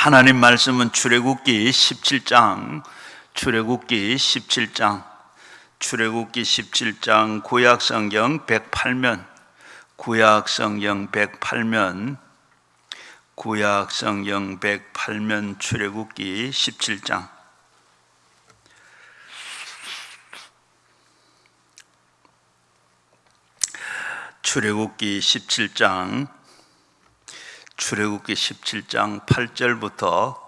하나님 말씀은 출애굽기 17장, 출애굽기 17장, 출애굽기 17장 구약성경 108면, 구약성경 108면, 구약성경 108면 출애굽기 17장. 출애굽기 17장, 출애굽기 17장 8절부터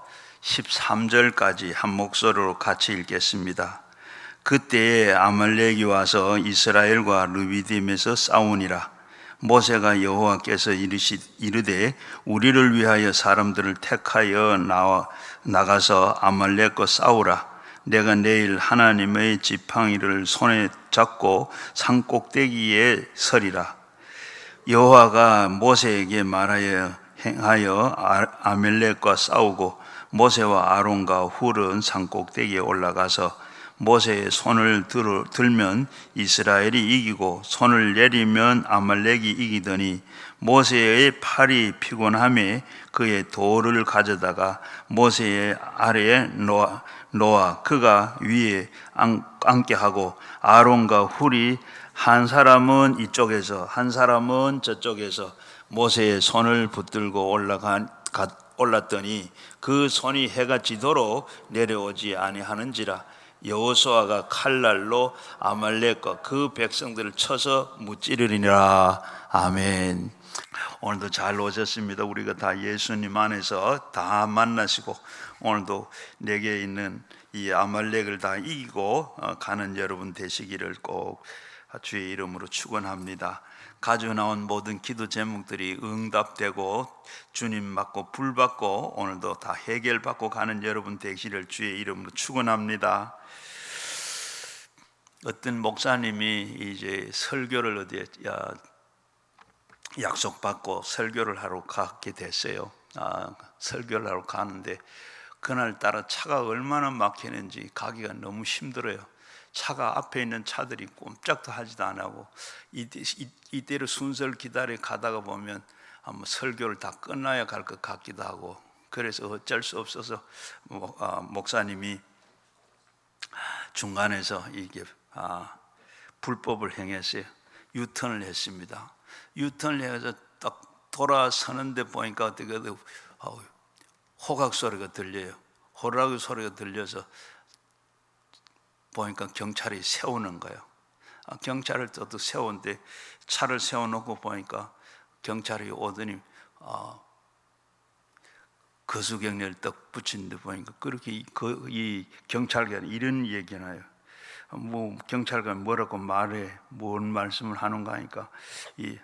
13절까지 한 목소리로 같이 읽겠습니다. 그때에 아말렉이 와서 이스라엘과 르비딤에서 싸우니라. 모세가 여호와께서 이르되 우리를 위하여 사람들을 택하여 나가서 아말렉과 싸우라. 내가 내일 하나님의 지팡이를 손에 잡고 산 꼭대기에 서리라. 여호와가 모세에게 말하여 행하여 아말렉과 싸우고 모세와 아론과 훌은 산꼭대기에 올라가서 모세의 손을 들면 이스라엘이 이기고 손을 내리면 아말렉이 이기더니 모세의 팔이 피곤함에 그의 돌을 가져다가 모세의 아래에 놓아 그가 위에 앉게 하고 아론과 훌이 한 사람은 이쪽에서 한 사람은 저쪽에서 모세의 손을 붙들고 올랐더니 그 손이 해가 지도록 내려오지 아니하는지라. 여호수아가 칼날로 아말렉과 그 백성들을 쳐서 무찌르리니라. 아멘. 오늘도 잘 오셨습니다. 우리가 다 예수님 안에서 다 만나시고 오늘도 내게 있는 이 아말렉을 다 이기고 가는 여러분 되시기를 꼭 주의 이름으로 축원합니다. 가지고 나온 모든 기도 제목들이 응답되고 주님 받고 불 받고 오늘도 다 해결받고 가는 여러분 되시기를 주의 이름으로 축원합니다. 어떤 목사님이 이제 설교를 어디에 약속받고 설교를 하러 가게 됐어요. 설교를 하러 가는데 그날따라 차가 얼마나 막히는지 가기가 너무 힘들어요. 차가 앞에 있는 차들이 꼼짝도 하지도 안 하고 이대로 순서를 기다려 가다가 보면 아마 설교를 다 끝나야 갈 것 같기도 하고 그래서 어쩔 수 없어서 목사님이 중간에서 이게 불법을 행했어요. 유턴을 했습니다. 유턴을 해서 딱 돌아서는데 보니까 어떻게 호각 소리가 들려요. 호락 소리가 들려서 보니까 경찰이 세우는 거예요. 경찰을 또 세우는데 차를 세워놓고 보니까 경찰이 오더니 거수경례를 딱 붙이는데 보니까 그렇게 이 경찰관이 이런 얘기나요. 뭐 경찰관 뭐라고 말해 뭔 말씀을 하는가 하니까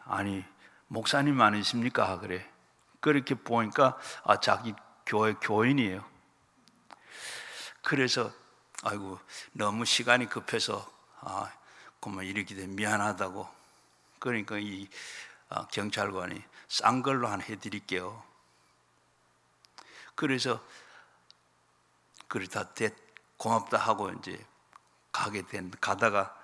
아니 목사님 아니십니까 그래. 그렇게 보니까 자기 교회 교인이에요. 그래서 아이고 너무 시간이 급해서 그만 이렇게 돼 미안하다고. 그러니까 이 경찰관이 싼 걸로 한 해드릴게요. 그래서 고맙다 하고 이제 가다가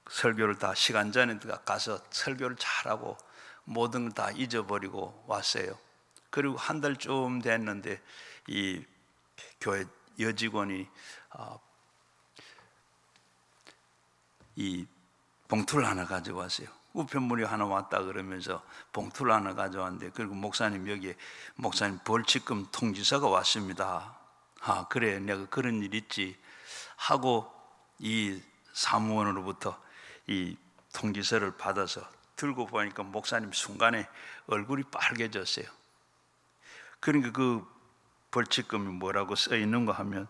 설교를 다 시간 전에 가서 설교를 잘하고 모든 걸 다 잊어버리고 왔어요. 그리고 한 달쯤 됐는데 이 교회 여직원이 이 봉투를 하나 가져왔어요. 우편물이 하나 왔다 그러면서 봉투를 하나 가져왔는데 그리고 목사님 여기에 목사님 벌칙금 통지서가 왔습니다. 그래 내가 그런 일 있지 하고 이 사무원으로부터 이 통지서를 받아서 들고 보니까 목사님 순간에 얼굴이 빨개졌어요. 그러니까 그 벌칙금이 뭐라고 써 있는가 하면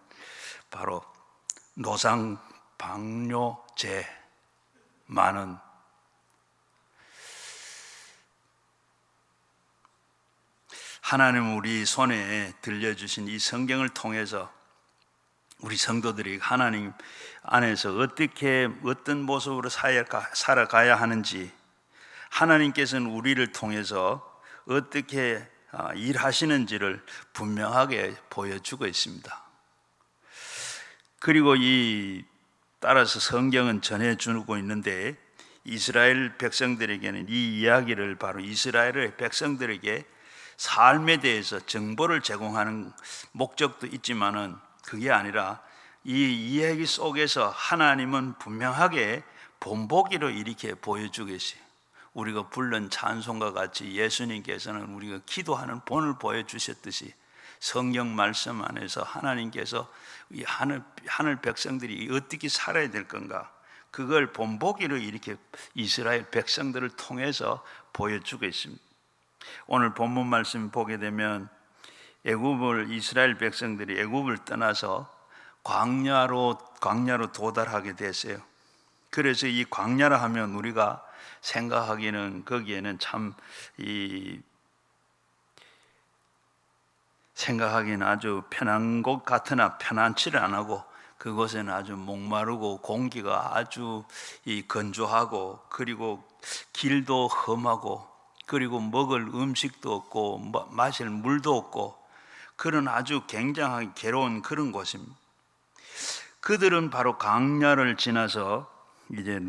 바로 노상방뇨제 만원. 하나님 우리 손에 들려주신 이 성경을 통해서 우리 성도들이 하나님 안에서 어떤 모습으로 살아가야 하는지 하나님께서는 우리를 통해서 어떻게 일하시는지를 분명하게 보여주고 있습니다. 그리고 따라서 성경은 전해주고 있는데 이스라엘 백성들에게는 이 이야기를 바로 이스라엘의 백성들에게 삶에 대해서 정보를 제공하는 목적도 있지만은 그게 아니라 이 이야기 속에서 하나님은 분명하게 본보기로 이렇게 보여주고 계세요. 우리가 부른 찬송과 같이 예수님께서는 우리가 기도하는 본을 보여주셨듯이 성경 말씀 안에서 하나님께서 이 하늘 백성들이 어떻게 살아야 될 건가, 그걸 본보기로 이렇게 이스라엘 백성들을 통해서 보여주고 있습니다. 오늘 본문 말씀 보게 되면 이스라엘 백성들이 애굽을 떠나서 광야로 도달하게 됐어요. 그래서 이 광야라 하면 우리가 생각하기는 거기에는 생각하기는 아주 편한 곳 같으나 편안치를 안 하고, 그곳에는 아주 목마르고 공기가 아주 건조하고, 그리고 길도 험하고, 그리고 먹을 음식도 없고 마실 물도 없고, 그런 아주 굉장히 괴로운 그런 곳입니다. 그들은 바로 광야를 지나서 이제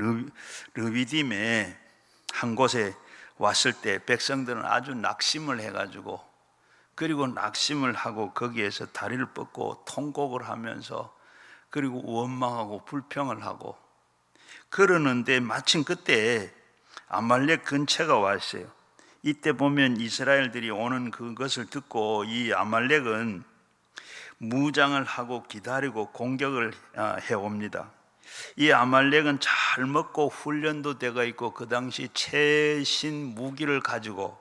르비딤의 한 곳에 왔을 때 백성들은 아주 낙심을 해가지고, 그리고 낙심을 하고 거기에서 다리를 뻗고 통곡을 하면서, 그리고 원망하고 불평을 하고 그러는데 마침 그때 아말렉 근처가 왔어요. 이때 보면 이스라엘들이 오는 그것을 듣고 이 아말렉은 무장을 하고 기다리고 공격을 해옵니다. 이 아말렉은 잘 먹고 훈련도 되어 있고 그 당시 최신 무기를 가지고,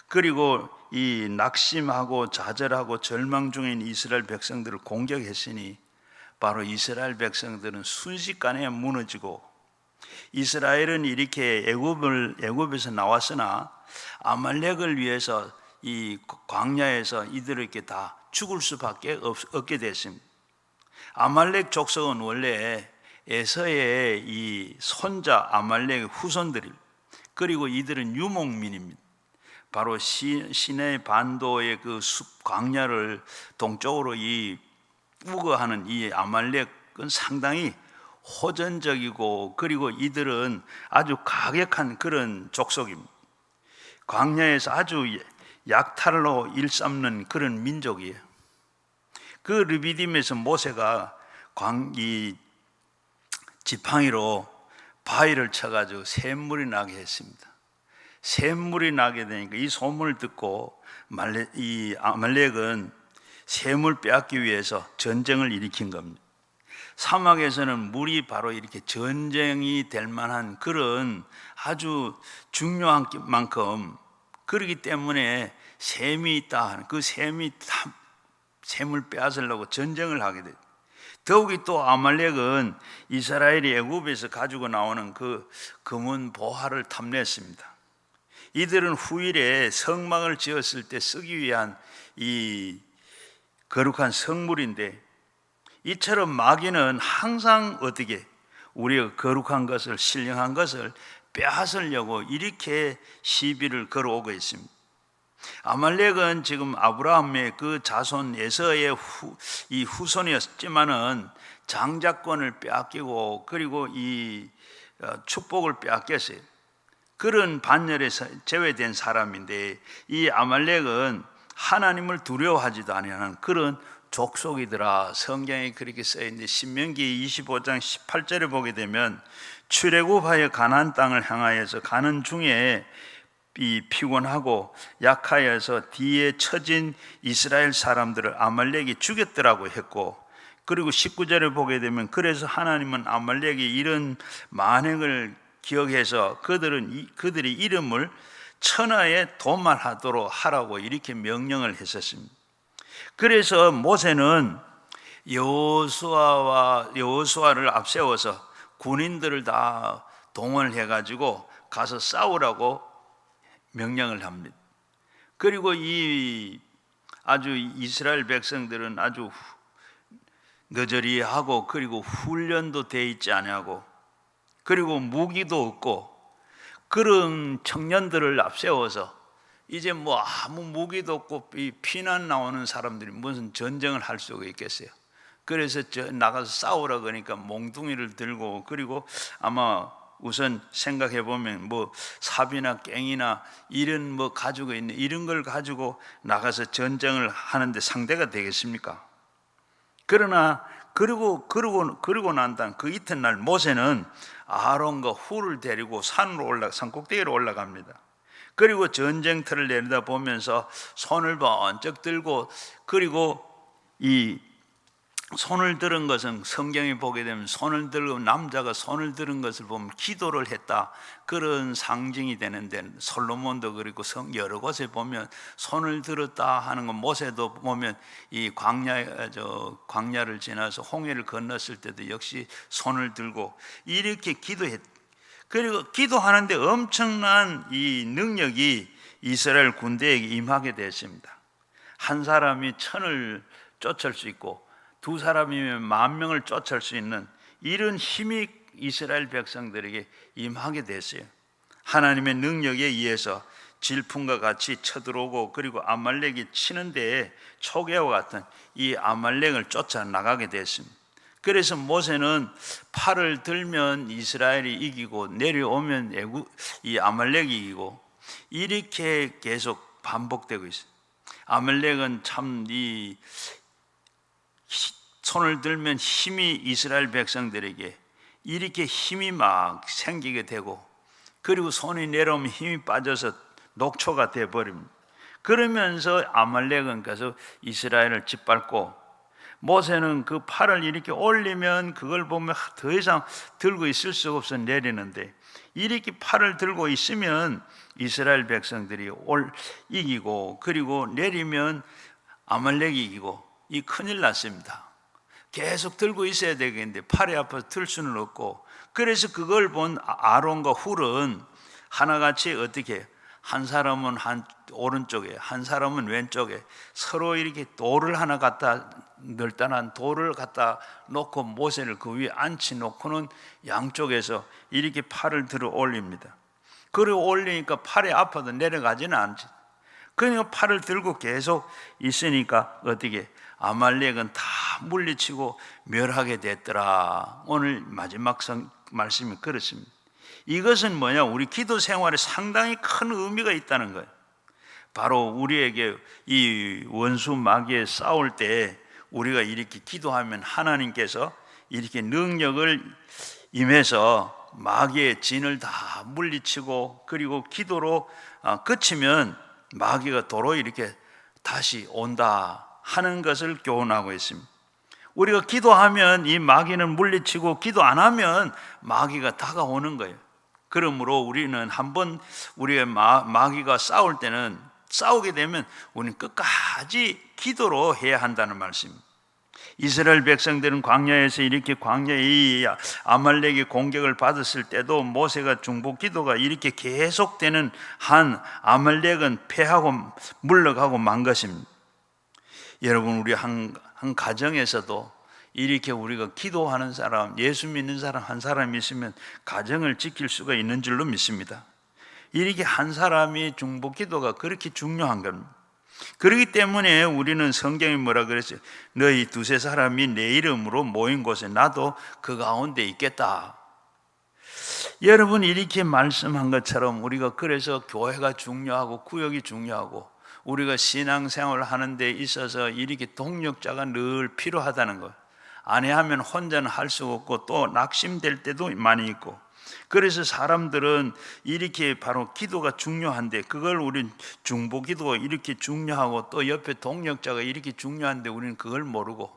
그리고 이 낙심하고 좌절하고 절망 중인 이스라엘 백성들을 공격했으니 바로 이스라엘 백성들은 순식간에 무너지고, 이스라엘은 이렇게 애굽에서 나왔으나 아말렉을 위해서 이 광야에서 이들을 이렇게 다 죽을 수밖에 없게 됐습니다. 아말렉 족속은 원래 에서의 이 손자 아말렉의 후손들입니다. 그리고 이들은 유목민입니다. 바로 시내 반도의 그 숲 광야를 동쪽으로 우거하는 이 아말렉은 상당히 호전적이고, 그리고 이들은 아주 가격한 그런 족속입니다. 광야에서 아주 약탈로 일삼는 그런 민족이에요. 그 르비딤에서 모세가 이 지팡이로 바위를 쳐가지고 샘물이 나게 했습니다. 샘물이 나게 되니까 이 소문을 듣고 이 아말렉은 샘을 빼앗기 위해서 전쟁을 일으킨 겁니다. 사막에서는 물이 바로 이렇게 전쟁이 될 만한 그런 아주 중요한 만큼, 그렇기 때문에 샘이 있다, 그 샘을 빼앗으려고 전쟁을 하게 돼요. 더욱이 또 아말렉은 이스라엘이 애굽에서 가지고 나오는 그 금은 보화를 탐냈습니다. 이들은 후일에 성막을 지었을 때 쓰기 위한 이 거룩한 성물인데, 이처럼 마귀는 항상 어떻게 우리가 거룩한 것을, 신령한 것을 빼앗으려고 이렇게 시비를 걸어오고 있습니다. 아말렉은 지금 아브라함의 그 자손 에서의 후손이었지만은 장자권을 빼앗기고, 그리고 이 축복을 빼앗겼어요. 그런 반열에서 제외된 사람인데, 이 아말렉은 하나님을 두려워하지도 아니하는 그런 족속이더라. 성경에 그렇게 써있는데, 신명기 25장 18절에 보게 되면 출애굽하여 가나안 땅을 향하여서 가는 중에 이 피곤하고 약하여서 뒤에 처진 이스라엘 사람들을 아말렉이 죽였더라고 했고, 그리고 19절에 보게 되면 그래서 하나님은 아말렉이 이런 만행을 기억해서 그들이 이름을 천하에 도말하도록 하라고 이렇게 명령을 했었습니다. 그래서 모세는 여호수아를 앞세워서 군인들을 다 동원해 가지고 가서 싸우라고 명령을 합니다. 그리고 아주 이스라엘 백성들은 아주 너저리 하고, 그리고 훈련도 돼 있지 않냐고, 그리고 무기도 없고, 그런 청년들을 앞세워서 이제 뭐 아무 무기도 없고 피난 나오는 사람들이 무슨 전쟁을 할 수가 있겠어요. 그래서 나가서 싸우라 그러니까 몽둥이를 들고, 그리고 아마 우선 생각해 보면 뭐 삽이나 꽹이나 이런 뭐 가지고 있는 이런 걸 가지고 나가서 전쟁을 하는데 상대가 되겠습니까? 그러나 그러고 난 다음 그 이튿날 모세는 아론과 훌을 데리고 산꼭대기로 올라갑니다. 그리고 전쟁터를 내려다 보면서 손을 번쩍 들고, 그리고 이 손을 들은 것은 성경에 보게 되면 손을 들고 남자가 손을 들은 것을 보면 기도를 했다, 그런 상징이 되는데, 솔로몬도 그리고 여러 곳에 보면 손을 들었다 하는 건, 모세도 보면 이 광야를 지나서 홍해를 건넜을 때도 역시 손을 들고 이렇게 기도했. 그리고 기도하는데 엄청난 이 능력이 이스라엘 군대에게 임하게 됐습니다. 한 사람이 1000을 쫓을 수 있고 두 사람이면 10,000명을 쫓을 수 있는 이런 힘이 이스라엘 백성들에게 임하게 됐어요. 하나님의 능력에 의해서 질풍과 같이 쳐들어오고, 그리고 아말렉이 치는 데에 초계와 같은 이 아말렉을 쫓아나가게 됐습니다. 그래서 모세는 팔을 들면 이스라엘이 이기고 내려오면 이 아말렉이 이기고, 이렇게 계속 반복되고 있어요. 아말렉은 참 이 손을 들면 힘이 이스라엘 백성들에게 이렇게 힘이 막 생기게 되고, 그리고 손이 내려오면 힘이 빠져서 녹초가 되어버립니다. 그러면서 아말렉은 계속 이스라엘을 짓밟고, 모세는 그 팔을 이렇게 올리면 그걸 보면 더 이상 들고 있을 수가 없어 내리는데, 이렇게 팔을 들고 있으면 이스라엘 백성들이 이기고, 그리고 내리면 아말렉이 이기고, 이 큰일 났습니다. 계속 들고 있어야 되겠는데 팔이 아파서 들 수는 없고, 그래서 그걸 본 아론과 훌은 하나같이 어떻게, 한 사람은 오른쪽에 한 사람은 왼쪽에 서로 이렇게 돌을 하나 갖다, 널따난 돌을 갖다 놓고 모세를 그 위에 앉혀 놓고는 양쪽에서 이렇게 팔을 들어 올립니다. 그리고 올리니까 팔이 아파도 내려가지는 않지. 그러니까 팔을 들고 계속 있으니까 어떻게, 아말렉은 다 물리치고 멸하게 됐더라. 오늘 마지막 말씀이 그렇습니다. 이것은 뭐냐, 우리 기도 생활에 상당히 큰 의미가 있다는 거예요. 바로 우리에게 이 원수 마귀에 싸울 때 우리가 이렇게 기도하면 하나님께서 이렇게 능력을 임해서 마귀의 진을 다 물리치고, 그리고 기도로 그치면 마귀가 도로 이렇게 다시 온다 하는 것을 교훈하고 있습니다. 우리가 기도하면 이 마귀는 물리치고, 기도 안 하면 마귀가 다가오는 거예요. 그러므로 우리는 한번 우리의 마귀가 싸울 때는, 싸우게 되면 우리는 끝까지 기도로 해야 한다는 말씀입니다. 이스라엘 백성들은 광야에서 이렇게 광야의 아말렉의 공격을 받았을 때도 모세가 중보 기도가 이렇게 계속되는 한 아말렉은 패하고 물러가고 만 것입니다. 여러분, 우리 한 가정에서도 이렇게 우리가 기도하는 사람, 예수 믿는 사람 한 사람 있으면 가정을 지킬 수가 있는 줄로 믿습니다. 이렇게 한 사람이 중보 기도가 그렇게 중요한 겁니다. 그렇기 때문에 우리는 성경이 뭐라 그랬어요? 너희 두세 사람이 내 이름으로 모인 곳에 나도 그 가운데 있겠다. 여러분, 이렇게 말씀한 것처럼 우리가 그래서 교회가 중요하고 구역이 중요하고 우리가 신앙생활을 하는 데 있어서 이렇게 동력자가 늘 필요하다는 것. 아니하면 혼자는 할 수 없고 또 낙심될 때도 많이 있고, 그래서 사람들은 이렇게 바로 기도가 중요한데, 그걸 우린 중보 기도가 이렇게 중요하고 또 옆에 동력자가 이렇게 중요한데 우리는 그걸 모르고,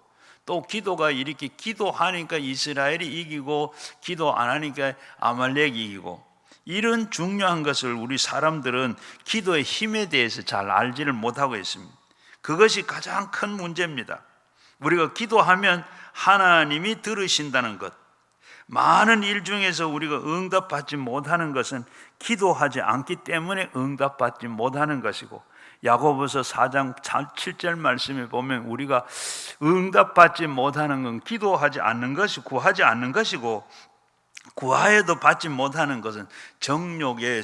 또 기도가 이렇게 기도하니까 이스라엘이 이기고 기도 안 하니까 아말렉이 이기고, 이런 중요한 것을 우리 사람들은 기도의 힘에 대해서 잘 알지를 못하고 있습니다. 그것이 가장 큰 문제입니다. 우리가 기도하면 하나님이 들으신다는 것, 많은 일 중에서 우리가 응답받지 못하는 것은 기도하지 않기 때문에 응답받지 못하는 것이고, 야고보서 4장 7절 말씀에 보면 우리가 응답받지 못하는 건 기도하지 않는 것이, 구하지 않는 것이고, 구하여도 받지 못하는 것은 정욕에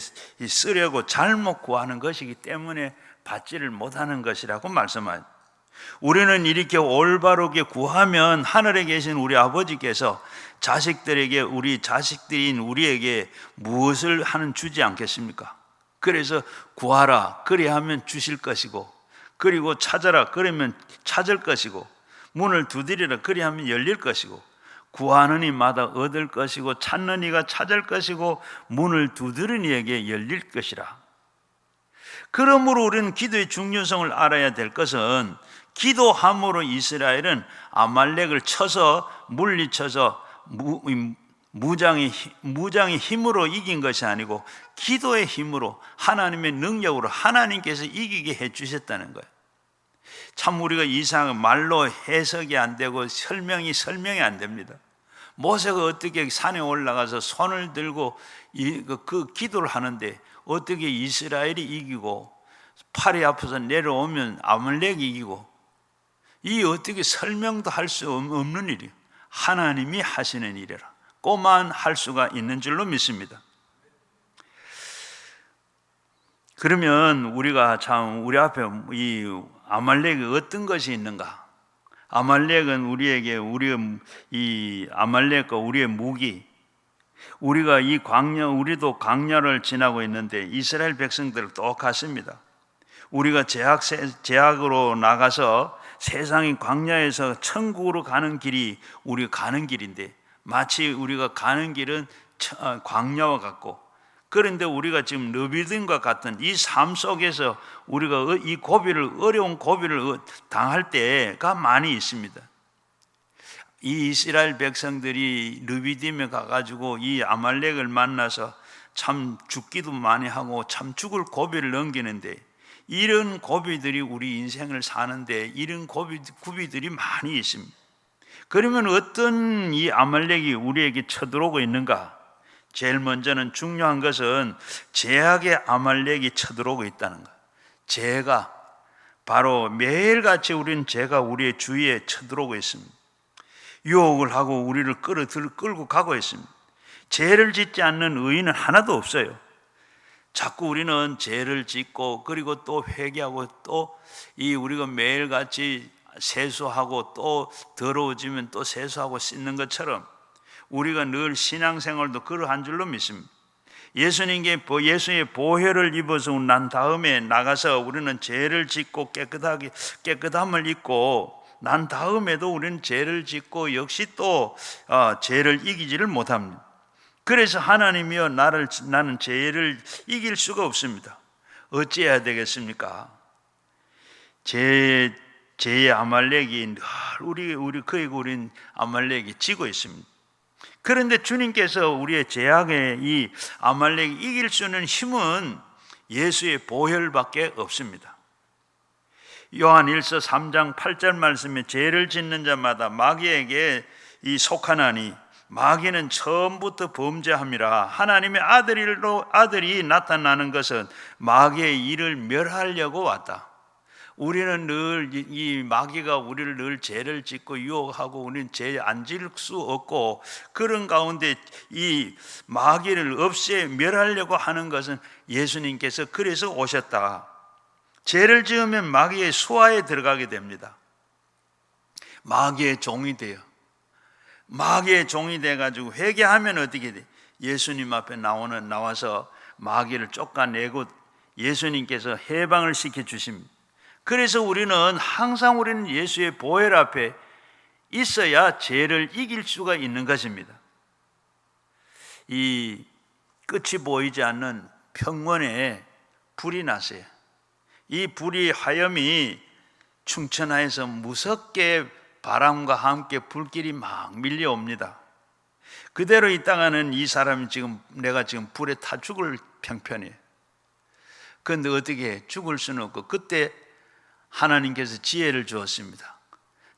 쓰려고 잘못 구하는 것이기 때문에 받지를 못하는 것이라고 말씀하죠. 우리는 이렇게 올바르게 구하면 하늘에 계신 우리 아버지께서 자식들에게, 우리 자식들인 우리에게 무엇을 하는 주지 않겠습니까? 그래서 구하라 그리하면 주실 것이고, 그리고 찾아라 그러면 찾을 것이고, 문을 두드리라 그리하면 열릴 것이고, 구하는 이마다 얻을 것이고, 찾는 이가 찾을 것이고, 문을 두드리는 이에게 열릴 것이라. 그러므로 우리는 기도의 중요성을 알아야 될 것은, 기도함으로 이스라엘은 아말렉을 쳐서 물리쳐서 무장의 힘으로 이긴 것이 아니고 기도의 힘으로, 하나님의 능력으로 하나님께서 이기게 해주셨다는 거예요. 참 우리가 이상한 말로 해석이 안 되고 설명이 안 됩니다. 모세가 어떻게 산에 올라가서 손을 들고 그 기도를 하는데 어떻게 이스라엘이 이기고, 팔이 아파서 내려오면 아말렉이 이기고, 이 어떻게 설명도 할 수 없는 일이에요. 하나님이 하시는 일이라 꼬만 할 수가 있는 줄로 믿습니다. 그러면 우리가 참 우리 앞에 이 아말렉이 어떤 것이 있는가? 아말렉은 우리에게 이 아말렉과 우리의 무기, 우리가 이 광야, 우리도 광야를 지나고 있는데 이스라엘 백성들 똑같습니다. 우리가 제약으로 나가서 세상의 광야에서 천국으로 가는 길이 우리가 가는 길인데, 마치 우리가 가는 길은 광야와 같고, 그런데 우리가 지금 르비딤과 같은 이 삶 속에서 우리가 이 어려운 고비를 당할 때가 많이 있습니다. 이 이스라엘 백성들이 르비딤에 가가지고 이 아말렉을 만나서 참 죽기도 많이 하고 참 죽을 고비를 넘기는데, 이런 고비들이 우리 인생을 사는데 이런 고비들이 많이 있습니다. 그러면 어떤 이 아말렉이 우리에게 쳐들어오고 있는가? 제일 먼저는 중요한 것은 죄악의 아말렉이 쳐들어오고 있다는 거예요. 죄가 바로 매일같이 죄가 우리의 주위에 쳐들어오고 있습니다. 유혹을 하고 우리를 끌고 가고 있습니다. 죄를 짓지 않는 의인은 하나도 없어요. 자꾸 우리는 죄를 짓고, 그리고 또 회개하고, 또 우리가 매일같이 세수하고 또 더러워지면 또 세수하고 씻는 것처럼 우리가 늘 신앙생활도 그러한 줄로 믿습니다. 예수의 보혈을 입어서 난 다음에 나가서 우리는 죄를 짓고 깨끗함을 입고 난 다음에도 우리는 죄를 짓고 역시 또 죄를 이기지를 못합니다. 그래서 하나님이여 나는 죄를 이길 수가 없습니다. 어찌해야 되겠습니까? 죄의 아말렉이 늘 우린 아말렉이 지고 있습니다. 그런데 주님께서 우리의 죄악의 이 아말렉이 이길 수 있는 힘은 예수의 보혈밖에 없습니다. 요한 1서 3장 8절 말씀에 죄를 짓는 자마다 마귀에게 속하나니 마귀는 처음부터 범죄함이라. 하나님의 아들이 나타나는 것은 마귀의 일을 멸하려고 왔다. 우리는 늘 이 마귀가 우리를 늘 죄를 짓고 유혹하고 우리는 죄 안 질 수 없고, 그런 가운데 이 마귀를 멸하려고 하는 것은 예수님께서 그래서 오셨다. 죄를 지으면 마귀의 수하에 들어가게 됩니다. 마귀의 종이 돼요. 마귀의 종이 돼가지고 회개하면 어떻게 돼? 예수님 앞에 나와서 마귀를 쫓아내고 예수님께서 해방을 시켜주십니다. 그래서 우리는 항상 예수의 보혈 앞에 있어야 죄를 이길 수가 있는 것입니다. 이 끝이 보이지 않는 평원에 불이 났어요. 이 불이 화염이 충천하에서 무섭게 바람과 함께 불길이 막 밀려옵니다. 그대로 있다가는 이 사람이 내가 지금 불에 타 죽을 형편이에요. 그런데 어떻게 해? 죽을 수는 없고, 그때 하나님께서 지혜를 주었습니다.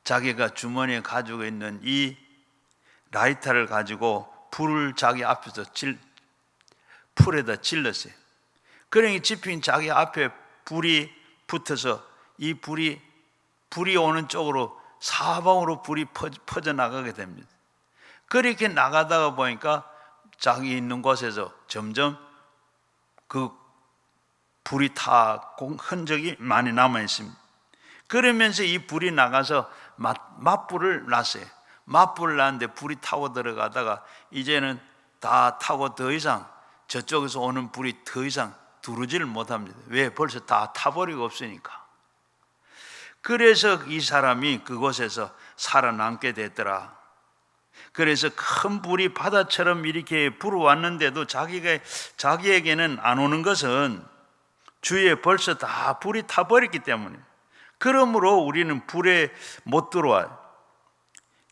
자기가 주머니에 가지고 있는 이 라이터를 가지고 불을 자기 앞에서 풀에다 질렀어요. 그러니 집힌 자기 앞에 불이 붙어서 이 불이 오는 쪽으로 사방으로 불이 퍼져나가게 됩니다. 그렇게 나가다가 보니까 자기 있는 곳에서 점점 그 불이 타 흔적이 많이 남아 있습니다. 그러면서 이 불이 나가서 맞불을 놨어요. 맞불을 놨는데 불이 타고 들어가다가 이제는 다 타고 더 이상 저쪽에서 오는 불이 더 이상 두르지를 못합니다. 왜? 벌써 다 타버리고 없으니까. 그래서 이 사람이 그곳에서 살아남게 됐더라. 그래서 큰 불이 바다처럼 이렇게 불어왔는데도 자기에게는 안 오는 것은 주위에 벌써 다 불이 타버렸기 때문에, 그러므로 우리는 불에 못 들어와요.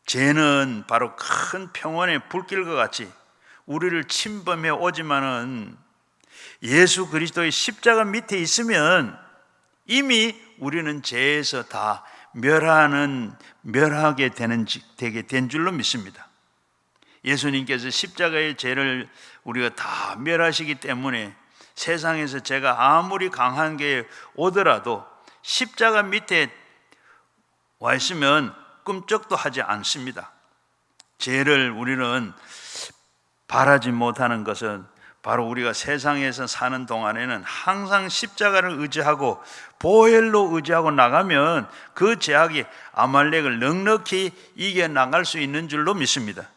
죄는 바로 큰 평원의 불길과 같이 우리를 침범해 오지만은 예수 그리스도의 십자가 밑에 있으면 이미 우리는 죄에서 다 멸하게 되게 된 줄로 믿습니다. 예수님께서 십자가의 죄를 우리가 다 멸하시기 때문에 세상에서 죄가 아무리 강한 게 오더라도 십자가 밑에 와 있으면 꿈쩍도 하지 않습니다. 죄를 우리는 바라지 못하는 것은 바로 우리가 세상에서 사는 동안에는 항상 십자가를 의지하고 보혈로 의지하고 나가면 그 죄악이 아말렉을 넉넉히 이겨나갈 수 있는 줄로 믿습니다.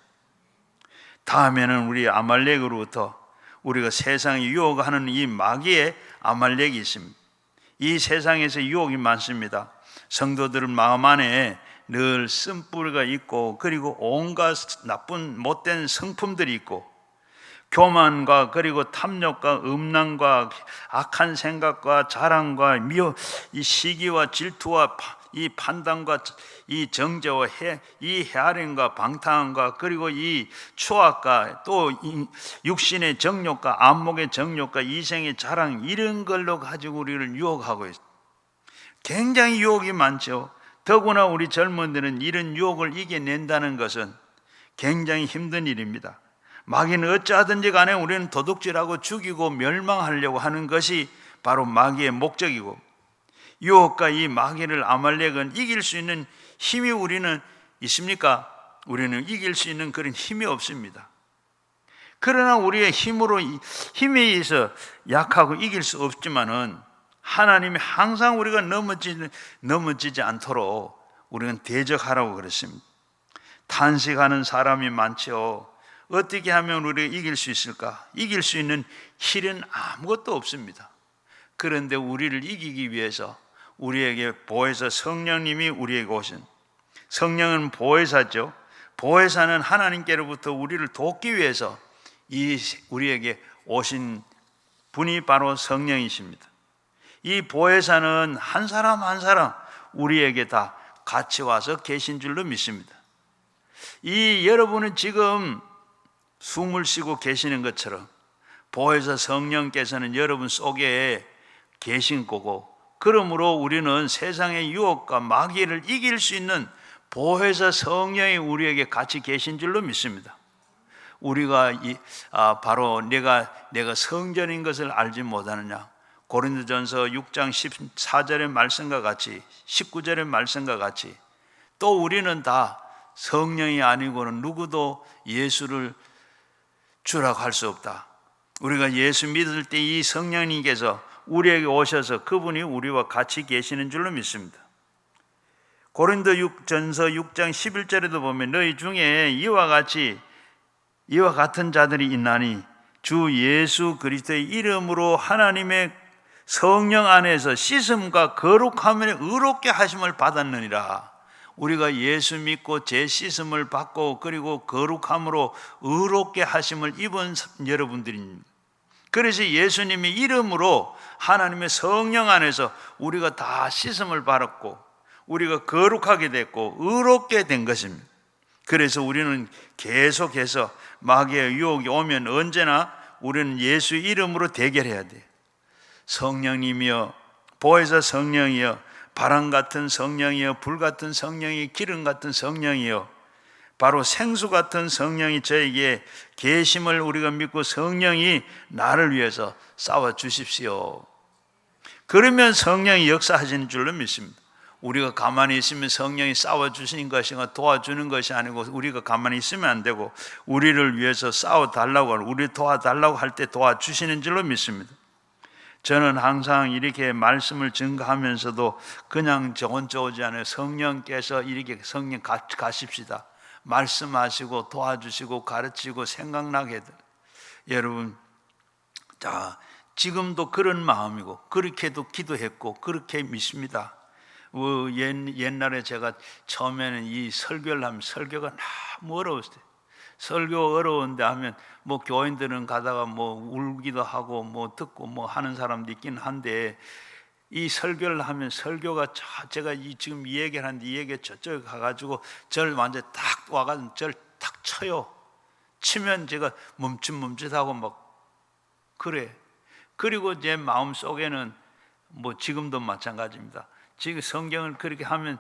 다음에는 우리 아말렉으로부터 우리가 세상에 유혹하는 이 마귀의 아말렉이 있습니다. 이 세상에서 유혹이 많습니다. 성도들 마음 안에 늘 쓴뿌리가 있고, 그리고 온갖 나쁜 못된 성품들이 있고, 교만과 그리고 탐욕과 음란과 악한 생각과 자랑과 이 시기와 질투와 이 판단과 이 정죄와 이 헤아림과 방탕과 그리고 이 추악과 또 이 육신의 정욕과 안목의 정욕과 이생의 자랑, 이런 걸로 가지고 우리를 유혹하고 있어요. 굉장히 유혹이 많죠. 더구나 우리 젊은이들은 이런 유혹을 이겨낸다는 것은 굉장히 힘든 일입니다. 마귀는 어찌하든지 간에 우리는 도둑질하고 죽이고 멸망하려고 하는 것이 바로 마귀의 목적이고, 유혹과 이 마귀를 아말렉은 이길 수 있는 힘이 우리는 있습니까? 우리는 이길 수 있는 그런 힘이 없습니다. 그러나 우리의 힘에 있어 약하고 이길 수 없지만은 하나님이 항상 우리가 넘어지지 않도록 우리는 대적하라고 그랬습니다. 탄식하는 사람이 많죠. 어떻게 하면 우리가 이길 수 있을까? 이길 수 있는 길은 아무것도 없습니다. 그런데 우리를 이기기 위해서 우리에게 보혜사 성령님이 우리에게 오신, 성령은 보혜사죠. 보혜사는 하나님께로부터 우리를 돕기 위해서 우리에게 오신 분이 바로 성령이십니다. 이 보혜사는 한 사람 한 사람 우리에게 다 같이 와서 계신 줄로 믿습니다. 여러분은 지금 숨을 쉬고 계시는 것처럼 보혜사 성령께서는 여러분 속에 계신 거고, 그러므로 우리는 세상의 유혹과 마귀를 이길 수 있는 보혜사 성령이 우리에게 같이 계신 줄로 믿습니다. 우리가 바로 내가 성전인 것을 알지 못하느냐? 고린도전서 6장 14절의 말씀과 같이, 19절의 말씀과 같이, 또 우리는 다 성령이 아니고는 누구도 예수를 주라고 할 수 없다. 우리가 예수 믿을 때 이 성령님께서 우리에게 오셔서 그분이 우리와 같이 계시는 줄로 믿습니다. 고린도전서 6장 11절에도 보면 너희 중에 이와 같은 자들이 있나니 주 예수 그리스도의 이름으로 하나님의 성령 안에서 씻음과 거룩함에 의롭게 하심을 받았느니라. 우리가 예수 믿고 제 씻음을 받고 그리고 거룩함으로 의롭게 하심을 입은 여러분들입니다. 그래서 예수님의 이름으로 하나님의 성령 안에서 우리가 다 씻음을 받았고 우리가 거룩하게 됐고 의롭게 된 것입니다. 그래서 우리는 계속해서 마귀의 유혹이 오면 언제나 우리는 예수 이름으로 대결해야 돼요. 성령님이여, 보혜사 성령이여, 바람 같은 성령이여, 불 같은 성령이, 기름 같은 성령이여, 바로 생수 같은 성령이 저에게 계심을 우리가 믿고 성령이 나를 위해서 싸워 주십시오. 그러면 성령이 역사하시는 줄로 믿습니다. 우리가 가만히 있으면 성령이 싸워 주시는 것이 도와주는 것이 아니고, 우리가 가만히 있으면 안 되고 우리를 위해서 싸워 달라고, 우리 도와달라고 할 때 도와주시는 줄로 믿습니다. 저는 항상 이렇게 말씀을 증거하면서도 그냥 저 혼자 오지 않아요. 성령께서 이렇게 성령 가십시다. 말씀하시고 도와주시고 가르치고 생각나게. 여러분, 자, 지금도 그런 마음이고 그렇게도 기도했고 그렇게 믿습니다. 옛날에 제가 처음에는 이 설교를 하면 설교가 너무 어려웠어요. 설교 어려운데 하면 뭐 교인들은 가다가 뭐 울기도 하고 뭐 듣고 뭐 하는 사람도 있긴 한데, 이 설교를 하면 설교가 제가 지금 이 얘기를 하는데 이 얘기 저쪽에 가가지고 저를 완전 딱 와가지고 저를 탁 쳐요. 치면 제가 멈칫멈칫하고 막 그래. 그리고 제 마음 속에는 뭐 지금도 마찬가지입니다. 지금 성경을 그렇게 하면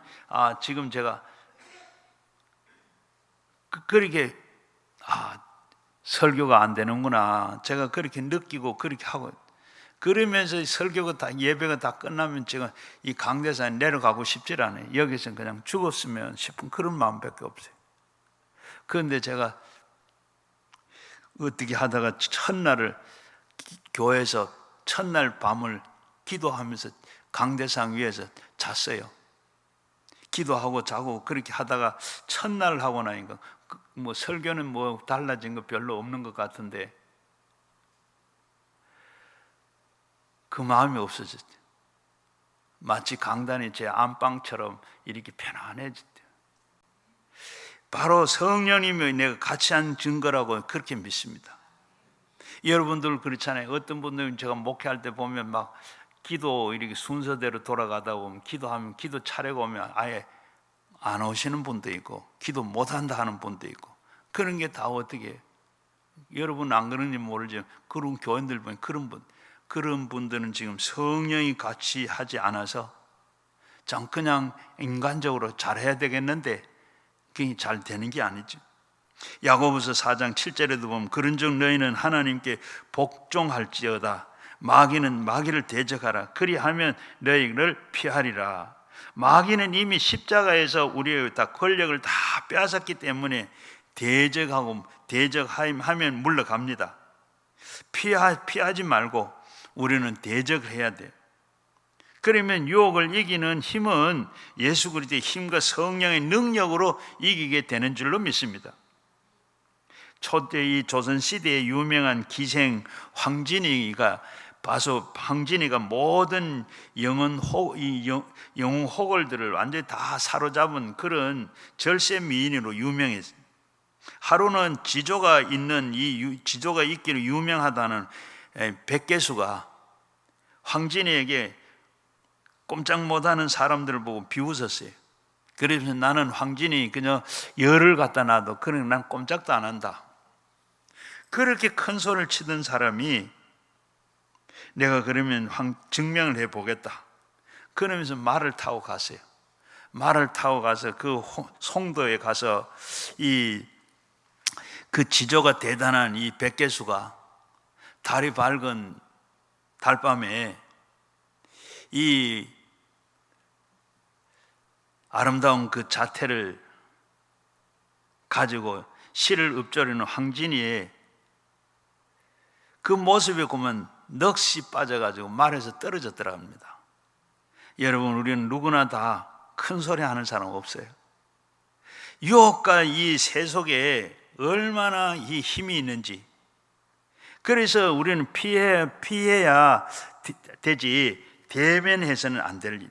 지금 제가 그렇게 설교가 안 되는구나, 제가 그렇게 느끼고 그렇게 하고, 그러면서 설교가 다 예배가 다 끝나면 제가 이 강대산에 내려가고 싶질 않아요. 여기서 그냥 죽었으면 싶은 그런 마음밖에 없어요. 그런데 제가 어떻게 하다가 첫날을 교회에서 첫날 밤을 기도하면서 강대상 위에서 잤어요. 기도하고 자고 그렇게 하다가 첫날 하고 나니까 뭐 설교는 뭐 달라진 거 별로 없는 것 같은데 그 마음이 없어졌대요. 마치 강단이 제 안방처럼 이렇게 편안해졌대요. 바로 성령님이 내가 같이 한 증거라고 그렇게 믿습니다. 여러분들 그렇잖아요. 어떤 분들은 제가 목회할 때 보면 막 기도 이렇게 순서대로 돌아가다 보면 기도하면 기도 차례가 오면 아예 안 오시는 분도 있고 기도 못한다 하는 분도 있고, 그런 게 다 어떻게 해요? 여러분 안 그런지 모르지만 그런 교인들 보면 그런 분들은 지금 성령이 같이 하지 않아서 그냥 인간적으로 잘해야 되겠는데 그게 잘 되는 게 아니죠. 야고보서 4장 7절에도 보면 그런즉 너희는 하나님께 복종할지어다. 마귀는 마귀를 대적하라. 그리하면 너희를 피하리라. 마귀는 이미 십자가에서 우리의 다 권력을 다 빼앗았기 때문에 대적하면 물러갑니다. 피하지 말고 우리는 대적을 해야 돼요. 그러면 유혹을 이기는 힘은 예수 그리스도의 힘과 성령의 능력으로 이기게 되는 줄로 믿습니다. 초대 이 조선 시대의 유명한 기생 황진이가 모든 영웅 호걸들을 완전히 다 사로잡은 그런 절세 미인으로 유명했어요. 하루는 지조가 있기로 유명하다는 백개수가 황진이에게 꼼짝 못하는 사람들을 보고 비웃었어요. 그래서 나는 황진이 그냥 열을 갖다 놔도 그냥 난 꼼짝도 안 한다. 그렇게 큰 소리를 치던 사람이 내가 그러면 증명을 해보겠다 그러면서 말을 타고 갔어요. 말을 타고 가서 그 송도에 가서 그 지조가 대단한 이 백개수가 달이 밝은 달밤에 이 아름다운 그 자태를 가지고 실을 읊조리는 황진이의 그 모습에 보면 넋이 빠져가지고 말에서 떨어졌더라 합니다. 여러분, 우리는 누구나 다 큰 소리 하는 사람 없어요. 유혹과 이 세속에 얼마나 이 힘이 있는지, 그래서 우리는 피해야 되지 대면해서는 안 될 일.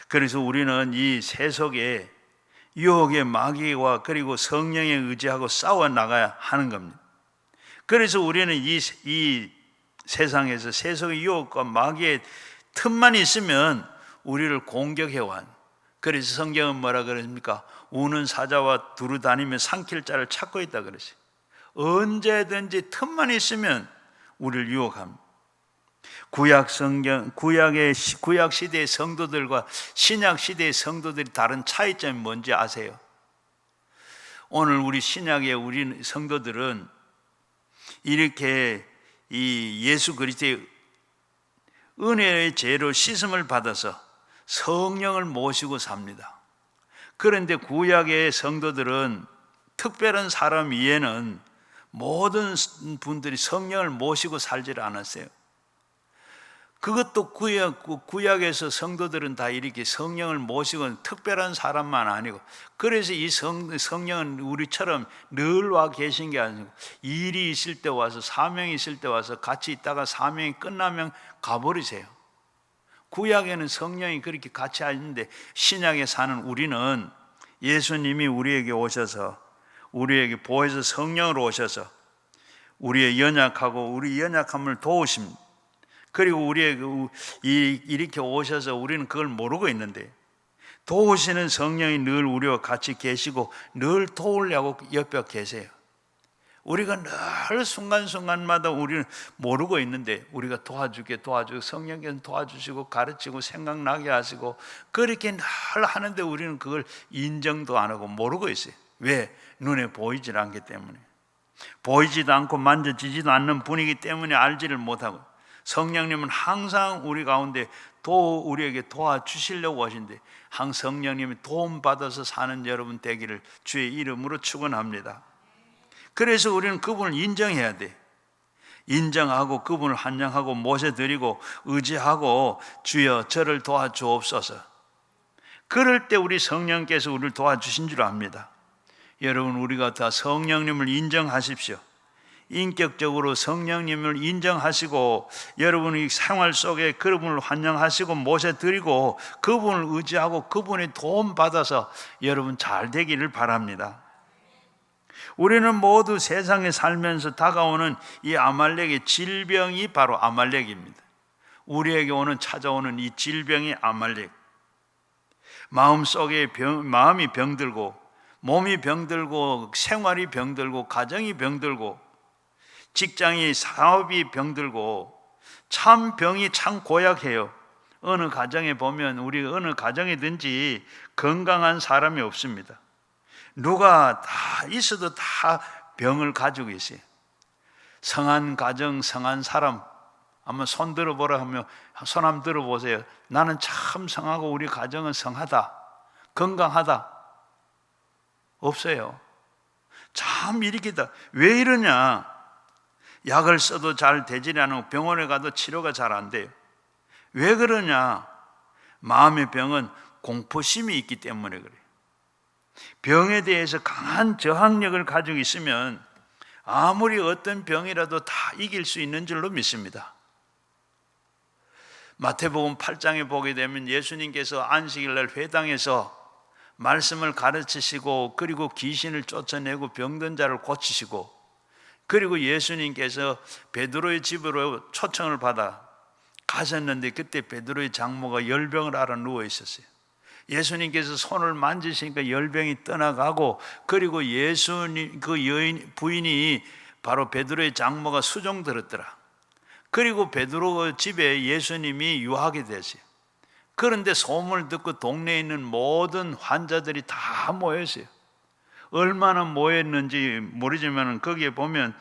그래서 우리는 이 세속에 유혹의 마귀와 그리고 성령에 의지하고 싸워 나가야 하는 겁니다. 그래서 우리는 이 세상에서 세속의 유혹과 마귀의 틈만 있으면 우리를 공격해와. 그래서 성경은 뭐라 그럽니까? 우는 사자와 두루 다니며 삼킬 자를 찾고 있다 그랬어요. 언제든지 틈만 있으면 우리를 유혹합니다. 구약 시대의 성도들과 신약 시대의 성도들이 다른 차이점이 뭔지 아세요? 오늘 우리 신약의 우리 성도들은 이렇게 이 예수 그리스도의 은혜의 죄로 씻음을 받아서 성령을 모시고 삽니다. 그런데 구약의 성도들은 특별한 사람 위에는 모든 분들이 성령을 모시고 살지를 않았어요. 그것도 구약에서 성도들은 다 이렇게 성령을 모시고 특별한 사람만 아니고, 그래서 이 성령은 우리처럼 늘 와 계신 게 아니고 일이 있을 때 와서, 사명이 있을 때 와서 같이 있다가 사명이 끝나면 가버리세요. 구약에는 성령이 그렇게 같이 있는데, 신약에 사는 우리는 예수님이 우리에게 오셔서, 우리에게 보혜사 성령으로 오셔서 우리의 연약하고 우리 연약함을 도우십니다. 그리고 우리에게 이렇게 오셔서 우리는 그걸 모르고 있는데, 도우시는 성령이 늘 우리와 같이 계시고 늘 도우려고 옆에 계세요. 우리가 늘 순간순간마다 우리는 모르고 있는데, 우리가 도와주고 성령께서 도와주시고 가르치고 생각나게 하시고 그렇게 늘 하는데, 우리는 그걸 인정도 안 하고 모르고 있어요. 왜? 눈에 보이질 않기 때문에. 보이지도 않고 만져지지도 않는 분이기 때문에 알지를 못하고, 성령님은 항상 우리 가운데 우리에게 도와주시려고 하신데, 성령님이 도움받아서 사는 여러분 되기를 주의 이름으로 축원합니다. 그래서 우리는 그분을 인정해야 돼. 인정하고 그분을 환영하고 모셔드리고 의지하고, 주여 저를 도와주옵소서. 그럴 때 우리 성령께서 우리를 도와주신 줄 압니다. 여러분, 우리가 다 성령님을 인정하십시오. 인격적으로 성령님을 인정하시고, 여러분의 생활 속에 그분을 환영하시고 모셔드리고 그분을 의지하고 그분의 도움 받아서 여러분 잘 되기를 바랍니다. 우리는 모두 세상에 살면서 다가오는 이 아말렉의 질병이 바로 아말렉입니다. 우리에게 찾아오는 이 질병이 아말렉. 마음속에 마음이 병들고, 몸이 병들고, 생활이 병들고, 가정이 병들고, 직장이, 사업이 병들고, 참 병이 참 고약해요. 어느 가정에 보면, 우리 어느 가정이든지 건강한 사람이 없습니다. 누가 다 있어도 다 병을 가지고 있어요. 성한 가정, 성한 사람, 한번 손 들어보라 하면 손 한번 들어보세요. 나는 참 성하고 우리 가정은 성하다, 건강하다. 없어요. 참 이렇게다. 왜 이러냐? 약을 써도 잘 되지 않고 병원에 가도 치료가 잘 안 돼요. 왜 그러냐? 마음의 병은 공포심이 있기 때문에 그래요. 병에 대해서 강한 저항력을 가지고 있으면 아무리 어떤 병이라도 다 이길 수 있는 줄로 믿습니다. 마태복음 8장에 보게 되면 예수님께서 안식일날 회당에서 말씀을 가르치시고, 그리고 귀신을 쫓아내고 병든 자를 고치시고, 그리고 예수님께서 베드로의 집으로 초청을 받아 가셨는데, 그때 베드로의 장모가 열병을 앓아 누워 있었어요. 예수님께서 손을 만지시니까 열병이 떠나가고, 그리고 예수님 그 여인 부인이 바로 베드로의 장모가 수종 들었더라. 그리고 베드로 집에 예수님이 유하게 되세요. 그런데 소문을 듣고 동네에 있는 모든 환자들이 다 모였어요. 얼마나 모였는지 모르지만 거기에 보면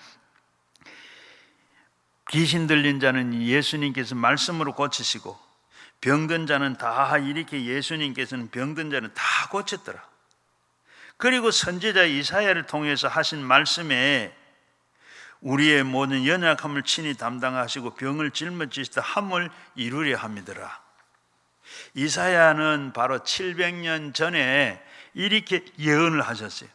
귀신 들린 자는 예수님께서 말씀으로 고치시고, 병든 자는 다 이렇게 예수님께서는 병든 자는 다 고쳤더라. 그리고 선지자 이사야를 통해서 하신 말씀에 우리의 모든 연약함을 친히 담당하시고 병을 짊어지시다 함을 이루려 함이더라. 이사야는 바로 700년 전에 이렇게 예언을 하셨어요.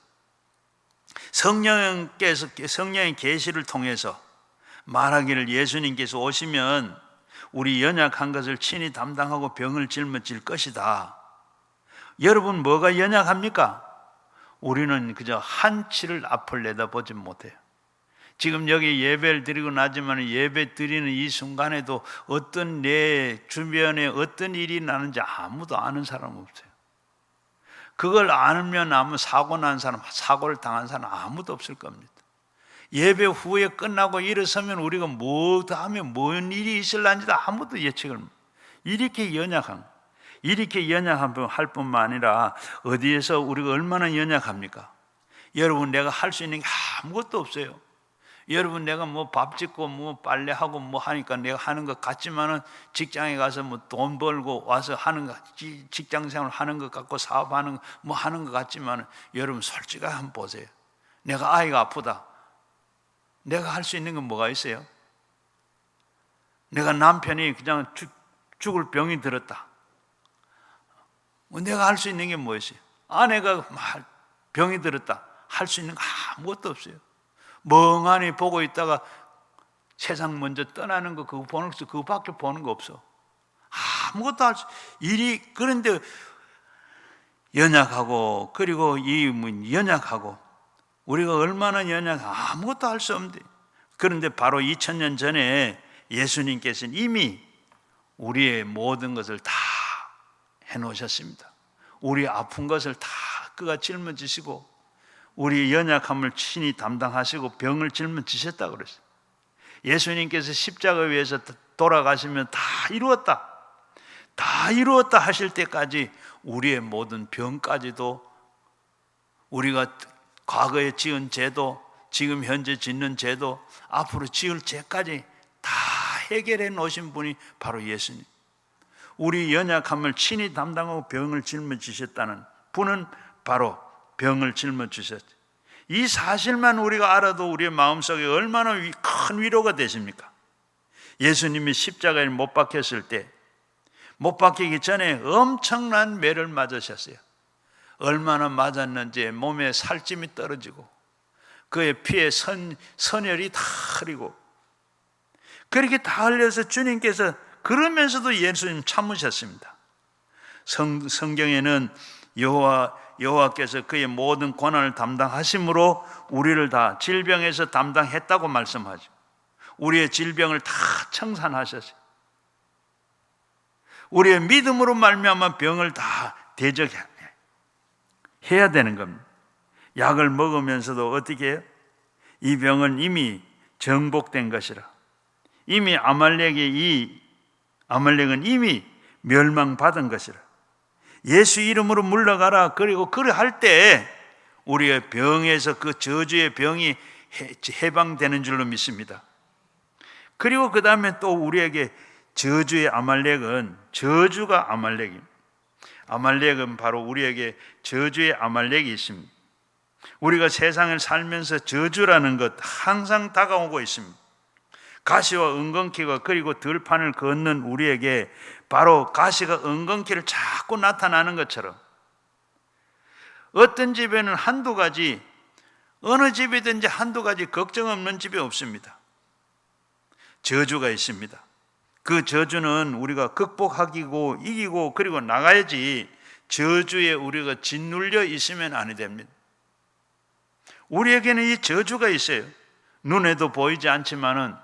성령의 계시를 통해서 말하기를, 예수님께서 오시면 우리 연약한 것을 친히 담당하고 병을 짊어질 것이다. 여러분, 뭐가 연약합니까? 우리는 그저 한치를 앞을 내다보지 못해요. 지금 여기 예배를 드리고 나지만 예배 드리는 이 순간에도 어떤 내 주변에 어떤 일이 나는지 아무도 아는 사람 없어요. 그걸 알면 아무 사고 난 사람, 사고를 당한 사람 아무도 없을 겁니다. 예배 후에 끝나고 일어서면 우리가 뭐 다음에 뭔 일이 있을런지도 아무도 예측을 이렇게 연약한 할 뿐만 아니라 어디에서 우리가 얼마나 연약합니까? 여러분, 내가 할 수 있는 게 아무것도 없어요. 여러분, 내가 뭐 밥 짓고 뭐 빨래하고 뭐 하니까 내가 하는 것 같지만은, 직장에 가서 뭐 돈 벌고 와서 하는 거, 직장 생활 하는 것 같고 사업하는 뭐 하는 것 같지만은, 여러분 솔직하게 한번 보세요. 내가 아이가 아프다. 내가 할 수 있는 건 뭐가 있어요? 내가 남편이 그냥 죽을 병이 들었다. 내가 할 수 있는 게 뭐였어요? 아내가 병이 들었다. 할 수 있는 거 아무것도 없어요. 멍하니 보고 있다가 세상 먼저 떠나는 거 그거밖에 보는 거 없어. 아무것도 할 수 일이 그런데 연약하고 그리고 연약하고 우리가 얼마나 아무것도 할 수 없는데 그런데 바로 2000년 전에 예수님께서는 이미 우리의 모든 것을 다 해놓으셨습니다. 우리 아픈 것을 다 그가 짊어지시고 우리 연약함을 친히 담당하시고 병을 짊어지셨다고 그랬어요. 예수님께서 십자가 위에서 돌아가시면 다 이루었다 하실 때까지 우리의 모든 병까지도 우리가 과거에 지은 죄도 지금 현재 짓는 죄도 앞으로 지을 죄까지 다 해결해 놓으신 분이 바로 예수님. 우리 연약함을 친히 담당하고 병을 짊어지셨다는 분은 바로 병을 짊어지셨죠. 이 사실만 우리가 알아도 우리의 마음속에 얼마나 큰 위로가 되십니까? 예수님이 십자가에 못 박혔을 때 못 박히기 전에 엄청난 매를 맞으셨어요. 얼마나 맞았는지 몸에 살찜이 떨어지고 그의 피에 선혈이 다 흐리고 그렇게 다 흘려서 주님께서 그러면서도 예수님 참으셨습니다. 성경에는 여호와께서 그의 모든 고난을 담당하심으로 우리를 다 질병에서 담당했다고 말씀하죠. 우리의 질병을 다 청산하셨어요. 우리의 믿음으로 말미암아 병을 다 대적해야 되는 겁니다. 약을 먹으면서도 어떻게 해요? 이 병은 이미 정복된 것이라. 이미 아말렉은 이미 멸망받은 것이라. 예수 이름으로 물러가라. 그리고 그를 할 때 우리의 병에서 그 저주의 병이 해방되는 줄로 믿습니다. 그리고 그 다음에 또 우리에게 저주의 아말렉은 저주가 아말렉입니다. 아말렉은 바로 우리에게 저주의 아말렉이 있습니다. 우리가 세상을 살면서 저주라는 것 항상 다가오고 있습니다. 가시와 은건키가 그리고 들판을 걷는 우리에게 바로 가시가 은건키를 자꾸 나타나는 것처럼 어떤 집에는 한두 가지, 어느 집이든지 한두 가지 걱정 없는 집이 없습니다. 저주가 있습니다. 그 저주는 우리가 극복하고 이기고 그리고 나가야지 저주에 우리가 짓눌려 있으면 안 됩니다. 우리에게는 이 저주가 있어요. 눈에도 보이지 않지만은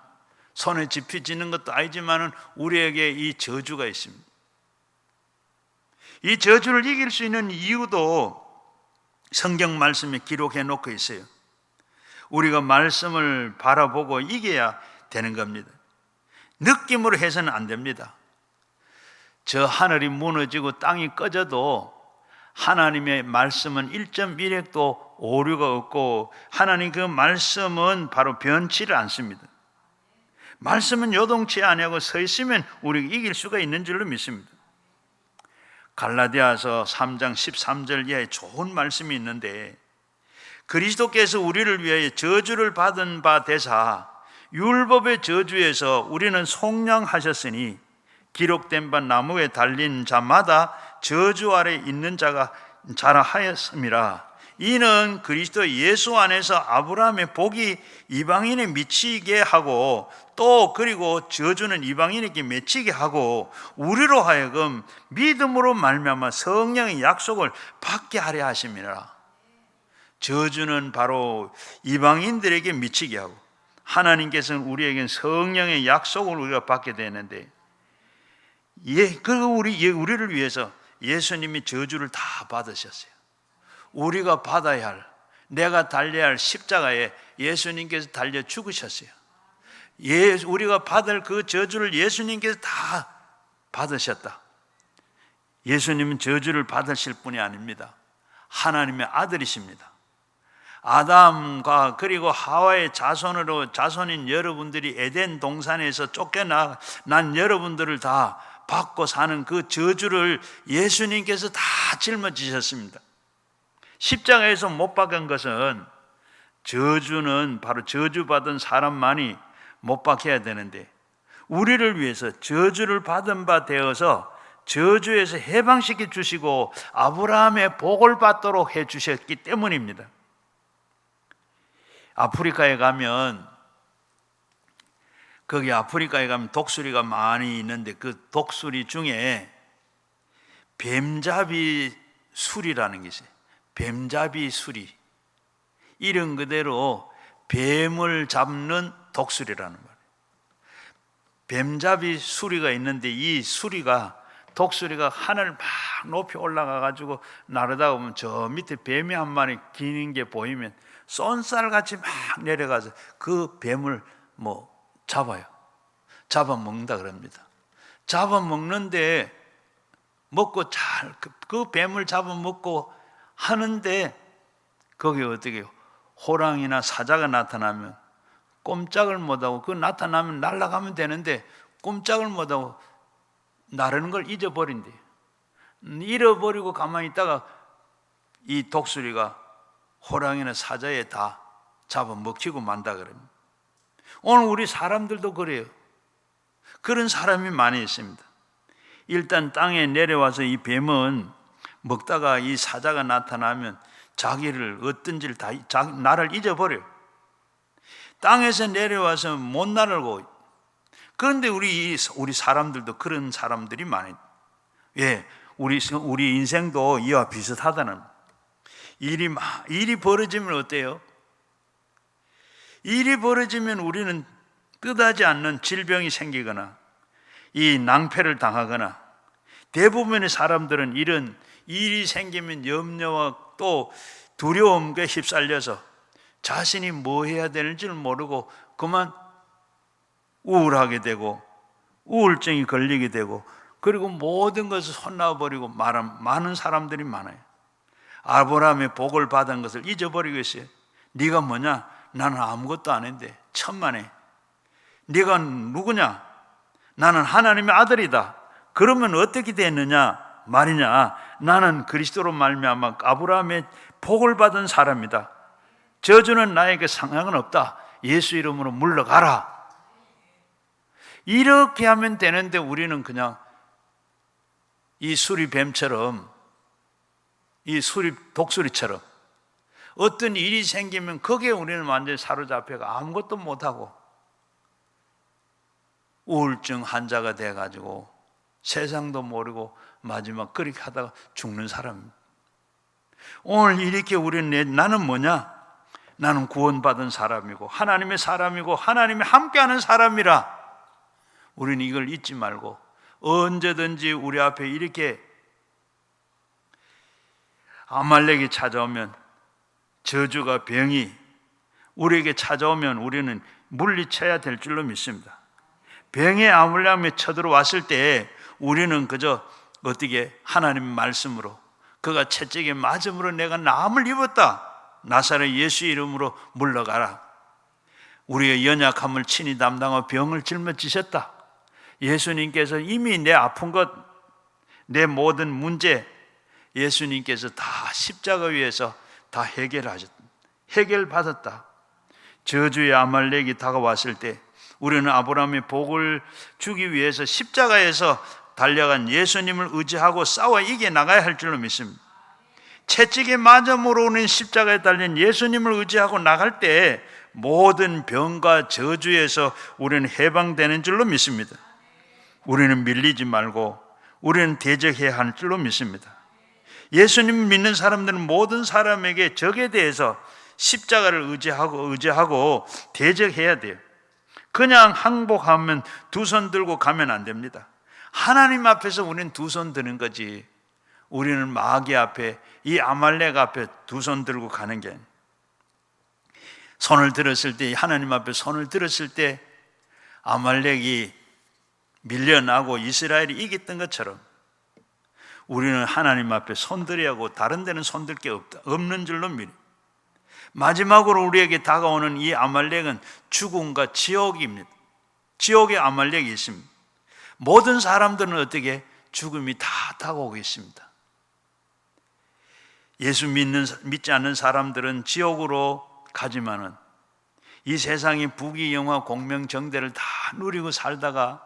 손에 집히지는 것도 아니지만은 우리에게 이 저주가 있습니다. 이 저주를 이길 수 있는 이유도 성경 말씀에 기록해 놓고 있어요. 우리가 말씀을 바라보고 이겨야 되는 겁니다. 느낌으로 해서는 안 됩니다. 저 하늘이 무너지고 땅이 꺼져도 하나님의 말씀은 1.1핵도 오류가 없고 하나님 그 말씀은 바로 변치를 않습니다. 말씀은 요동치 아니하고 서 있으면 우리가 이길 수가 있는 줄로 믿습니다. 갈라디아서 3장 13절 이하에 좋은 말씀이 있는데 그리스도께서 우리를 위하여 저주를 받은 바 되사 율법의 저주에서 우리는 속량하셨으니 기록된 바 나무에 달린 자마다 저주 아래 있는 자가 자라하였음이라. 이는 그리스도 예수 안에서 아브라함의 복이 이방인에 미치게 하고 또 그리고 저주는 이방인에게 맺히게 하고 우리로 하여금 믿음으로 말미암아 성령의 약속을 받게 하려 하심이라. 저주는 바로 이방인들에게 미치게 하고 하나님께서는 우리에게 성령의 약속을 우리가 받게 되는데 그리고 우리를 위해서 예수님이 저주를 다 받으셨어요. 우리가 받아야 할, 내가 달려야 할 십자가에 예수님께서 달려 죽으셨어요. 우리가 받을 그 저주를 예수님께서 다 받으셨다. 예수님은 저주를 받으실 분이 아닙니다. 하나님의 아들이십니다. 아담과 그리고 하와의 자손인 여러분들이 에덴 동산에서 쫓겨난 여러분들을 다 받고 사는 그 저주를 예수님께서 다 짊어지셨습니다. 십자가에서 못 박은 것은 저주는 바로 저주받은 사람만이 못 박혀야 되는데, 우리를 위해서 저주를 받은 바 되어서 저주에서 해방시켜 주시고 아브라함의 복을 받도록 해 주셨기 때문입니다. 아프리카에 가면 독수리가 많이 있는데, 그 독수리 중에 뱀잡이 수리라는 게 있어요. 뱀잡이 수리. 이름 그대로 뱀을 잡는 독수리라는 말이에요. 뱀잡이 수리가 있는데, 이 수리가, 독수리가 하늘 막 높이 올라가 가지고 나르다 보면 저 밑에 뱀이 한 마리 기는 게 보이면 쏜살같이 막 내려가서 그 뱀을 잡아먹는다 그럽니다. 잡아먹는데, 먹고 그 뱀을 잡아먹고 하는데, 거기 어떻게 해요? 호랑이나 사자가 나타나면 꼼짝을 못하고, 그 나타나면 날아가면 되는데 꼼짝을 못하고 나르는 걸 잊어버린대요. 잃어버리고 가만히 있다가 이 독수리가 호랑이나 사자에 다 잡아먹히고 만다 그럽니다. 오늘 우리 사람들도 그래요. 그런 사람이 많이 있습니다. 일단 땅에 내려와서 이 뱀은 먹다가 이 사자가 나타나면 자기를 어떤지를 나를 잊어버려요. 땅에서 내려와서 못 나르고. 그런데 우리 사람들도 그런 사람들이 많아요. 예, 우리 인생도 이와 비슷하다는. 일이 벌어지면 어때요? 일이 벌어지면 우리는 뜻하지 않는 질병이 생기거나 이 낭패를 당하거나, 대부분의 사람들은 이런 일이 생기면 염려와 또 두려움에 휩쓸려서 자신이 뭐 해야 되는지를 모르고 그만 우울하게 되고 우울증이 걸리게 되고, 그리고 모든 것을 손놔버리고 많은 사람들이 많아요. 아브라함의 복을 받은 것을 잊어버리고 있어요. 네가 뭐냐? 나는 아무것도 안 했는데 천만에. 네가 누구냐? 나는 하나님의 아들이다. 그러면 어떻게 됐느냐 말이냐? 나는 그리스도로 말미암아 아브라함의 복을 받은 사람이다. 저주는 나에게 상관은 없다. 예수 이름으로 물러가라. 이렇게 하면 되는데, 우리는 그냥 이 수리뱀처럼, 이 독수리처럼 어떤 일이 생기면 거기에 우리는 완전히 사로잡혀가 아무것도 못하고 우울증 환자가 돼가지고 세상도 모르고 마지막 그렇게 하다가 죽는 사람. 오늘 이렇게 우리는 나는 뭐냐? 나는 구원받은 사람이고 하나님의 사람이고 하나님이 함께하는 사람이라. 우리는 이걸 잊지 말고 언제든지 우리 앞에 이렇게 아말렉이 찾아오면, 저주가, 병이 우리에게 찾아오면 우리는 물리쳐야 될 줄로 믿습니다. 병에 아말렉이 쳐들어왔을 때 우리는 그저 어떻게 하나님의 말씀으로, 그가 채찍에 맞음으로 내가 나음을 입었다. 나사렛 예수 이름으로 물러가라. 우리의 연약함을 친히 담당하고 병을 짊어지셨다. 예수님께서 이미 내 아픈 것, 내 모든 문제 예수님께서 다 십자가 위에서 다 해결받았다. 저주의 아말렉이 다가왔을 때 우리는 아브라함의 복을 주기 위해서 십자가에서 달려간 예수님을 의지하고 싸워 이겨나가야 할 줄로 믿습니다. 채찍에 맞음으로 오는 십자가에 달린 예수님을 의지하고 나갈 때 모든 병과 저주에서 우리는 해방되는 줄로 믿습니다. 우리는 밀리지 말고 우리는 대적해야 할 줄로 믿습니다. 예수님을 믿는 사람들은 모든 사람에게 적에 대해서 십자가를 의지하고 대적해야 돼요. 그냥 항복하면 두 손 들고 가면 안 됩니다. 하나님 앞에서 우리는 두 손 드는 거지, 우리는 마귀 앞에, 이 아말렉 앞에 두 손 들고 가는 게 아니에요. 손을 들었을 때, 하나님 앞에 손을 들었을 때 아말렉이 밀려나고 이스라엘이 이겼던 것처럼 우리는 하나님 앞에 손들어야 하고 다른 데는 손들 게 없는 줄로 믿어요. 마지막으로 우리에게 다가오는 이 아말렉은 죽음과 지옥입니다. 지옥에 아말렉이 있습니다. 모든 사람들은 어떻게 죽음이 다 다가오고 있습니다. 예수 믿지 않는 사람들은 지옥으로 가지만은 이 세상의 부귀영화 공명정대를 다 누리고 살다가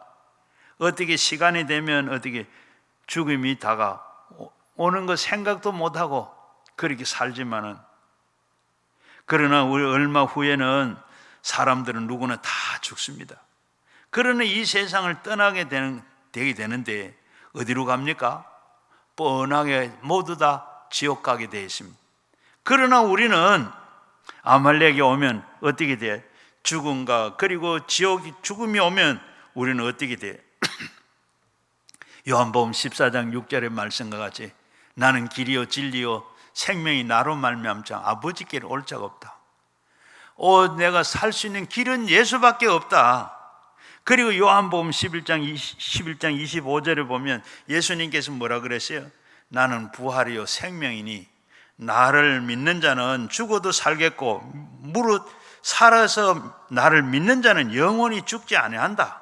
어떻게 시간이 되면 어떻게 죽음이 다가오는 거 생각도 못하고 그렇게 살지만은, 그러나 우리 얼마 후에는 사람들은 누구나 다 죽습니다. 그러나 이 세상을 떠나게 되게 되는데 어디로 갑니까? 뻔하게 모두 다 지옥 가게 되어 있습니다. 그러나 우리는 아말렉이 오면 어떻게 돼? 죽음과 그리고 죽음이 오면 우리는 어떻게 돼? 요한복음 14장 6절의 말씀과 같이 나는 길이요 진리요 생명이 나로 말미암자 아버지께로 올 자가 없다. 내가 살 수 있는 길은 예수밖에 없다. 그리고 요한복음 11장 25절에 보면 예수님께서 뭐라 그랬어요? 나는 부활이요 생명이니 나를 믿는 자는 죽어도 살겠고 무릇 살아서 나를 믿는 자는 영원히 죽지 아니한다.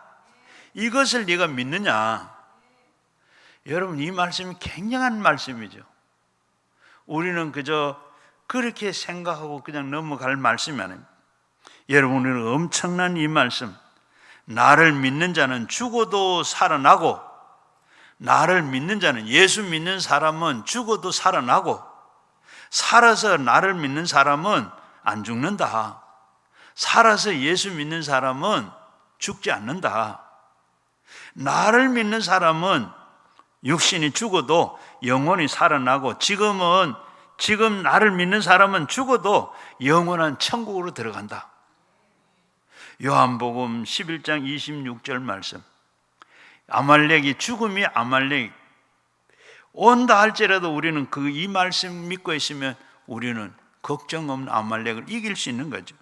이것을 네가 믿느냐? 여러분, 이 말씀이 굉장한 말씀이죠. 우리는 그저 그렇게 생각하고 그냥 넘어갈 말씀이 아닙니다. 여러분은 엄청난 이 말씀, 나를 믿는 자는 죽어도 살아나고, 나를 믿는 자는, 예수 믿는 사람은 죽어도 살아나고, 살아서 나를 믿는 사람은 안 죽는다. 살아서 예수 믿는 사람은 죽지 않는다. 나를 믿는 사람은 육신이 죽어도 영원히 살아나고, 지금 나를 믿는 사람은 죽어도 영원한 천국으로 들어간다. 요한복음 11장 26절 말씀, 죽음이 아말렉 온다 할지라도 우리는 이 말씀 믿고 있으면 우리는 걱정 없는 아말렉을 이길 수 있는 거죠.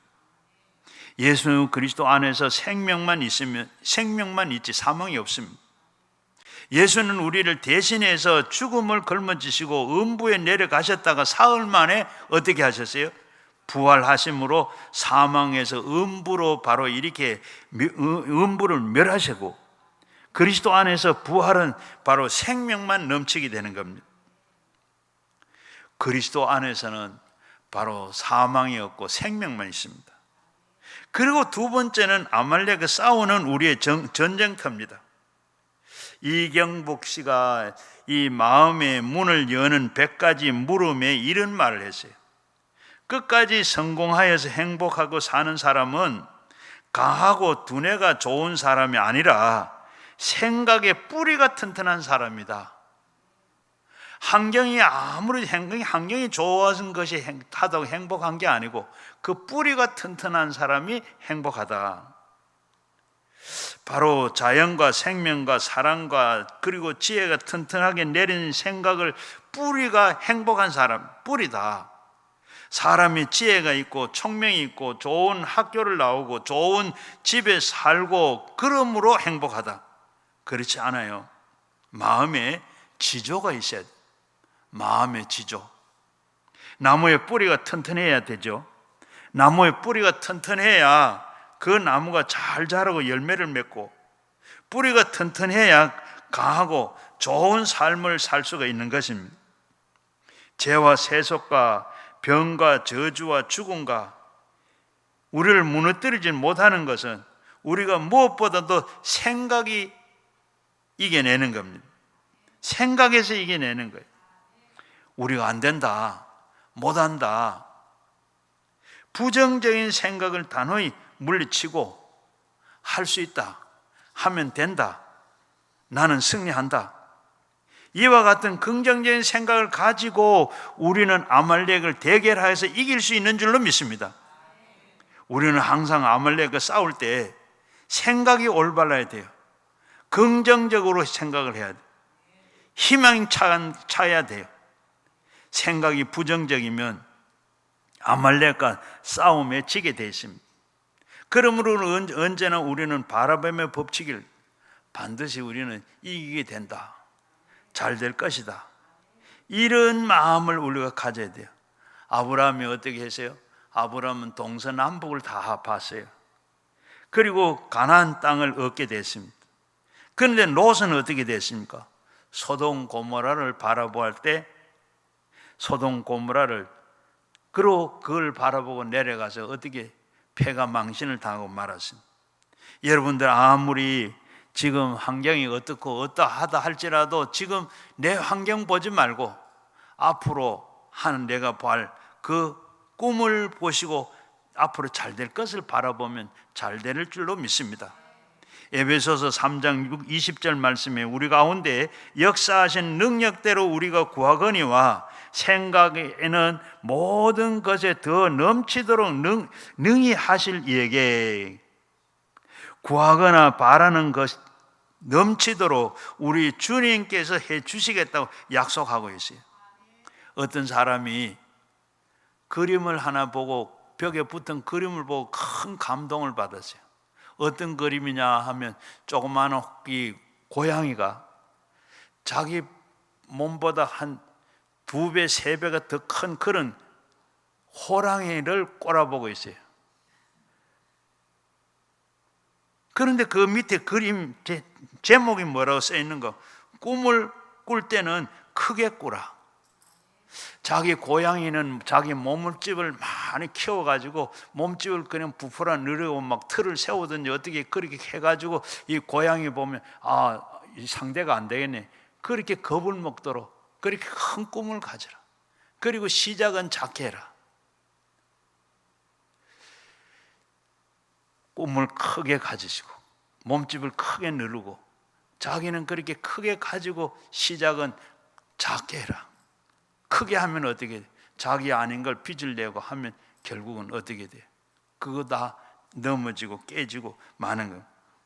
예수 그리스도 안에서 생명만 있지 사망이 없습니다. 예수는 우리를 대신해서 죽음을 걸머지시고 음부에 내려가셨다가 사흘 만에 어떻게 하셨어요? 부활하심으로 사망에서 음부로 바로 이렇게 음부를 멸하시고, 그리스도 안에서 부활은 바로 생명만 넘치게 되는 겁니다. 그리스도 안에서는 바로 사망이 없고 생명만 있습니다. 그리고 두 번째는 아말렉과 싸우는 우리의 전쟁터입니다. 이경복 씨가 이 마음의 문을 여는 100가지 물음에 이런 말을 했어요. 끝까지 성공하여서 행복하고 사는 사람은 강하고 두뇌가 좋은 사람이 아니라 생각의 뿌리가 튼튼한 사람이다. 환경이 좋아진 것이 하다고 행복한 게 아니고 그 뿌리가 튼튼한 사람이 행복하다. 바로 자연과 생명과 사랑과 그리고 지혜가 튼튼하게 내린 생각을 뿌리가 행복한 사람, 뿌리다. 사람이 지혜가 있고 총명이 있고 좋은 학교를 나오고 좋은 집에 살고 그러므로 행복하다. 그렇지 않아요. 마음에 지조가 있어야 돼요. 마음의 지조. 나무의 뿌리가 튼튼해야 되죠. 나무의 뿌리가 튼튼해야 그 나무가 잘 자라고 열매를 맺고, 뿌리가 튼튼해야 강하고 좋은 삶을 살 수가 있는 것입니다. 죄와 세속과 병과 저주와 죽음과 우리를 무너뜨리지 못하는 것은 우리가 무엇보다도 생각이 이겨내는 겁니다. 생각에서 이겨내는 거예요. 우리가 안 된다, 못한다, 부정적인 생각을 단호히 물리치고 할 수 있다, 하면 된다, 나는 승리한다, 이와 같은 긍정적인 생각을 가지고 우리는 아말렉을 대결하여서 이길 수 있는 줄로 믿습니다. 우리는 항상 아말렉과 싸울 때 생각이 올바라야 돼요. 긍정적으로 생각을 해야 돼요. 희망이 차야 돼요. 생각이 부정적이면 아말렉과 싸움에 지게 되어 있습니다. 그러므로 언제나 우리는 바라봄의 법칙을 반드시 우리는 이기게 된다, 잘 될 것이다, 이런 마음을 우리가 가져야 돼요. 아브라함이 어떻게 했어요? 아브라함은 동서남북을 다 봤어요. 그리고 가나안 땅을 얻게 됐습니다. 그런데 롯은 어떻게 됐습니까? 소돔 고모라를 바라보할 때 소돔 고모라를 그리고 그걸 바라보고 내려가서 어떻게 폐가 망신을 당하고 말았습니다. 여러분들 아무리 지금 환경이 어떻고 어떠하다 할지라도 지금 내 환경 보지 말고 앞으로 하는 내가 볼 그 꿈을 보시고 앞으로 잘 될 것을 바라보면 잘 될 줄로 믿습니다. 에베소서 3장 20절 말씀에 우리 가운데 역사하신 능력대로 우리가 구하거니와 생각에는 모든 것에 더 넘치도록 능히 하실 이에게, 구하거나 바라는 것 넘치도록 우리 주님께서 해 주시겠다고 약속하고 있어요. 어떤 사람이 그림을 하나 보고, 벽에 붙은 그림을 보고 큰 감동을 받았어요. 어떤 그림이냐 하면 조그마한 이 고양이가 자기 몸보다 한 2배, 3배가 더 큰 그런 호랑이를 꼬라보고 있어요. 그런데 그 밑에 그림 제목이 뭐라고 써 있는 거? 꿈을 꿀 때는 크게 꾸라. 자기 고양이는 자기 몸집을 많이 키워가지고 몸집을 그냥 부풀어 누르고 막 틀을 세우든지 어떻게 그렇게 해가지고 이 고양이 보면 이 상대가 안 되겠네. 그렇게 겁을 먹도록 그렇게 큰 꿈을 가져라. 그리고 시작은 작게 해라. 꿈을 크게 가지시고 몸집을 크게 누르고 자기는 그렇게 크게 가지고 시작은 작게 해라. 크게 하면 어떻게 돼? 자기 아닌 걸 빚을 내고 하면 결국은 어떻게 돼? 그거 다 넘어지고 깨지고 마는 거예요.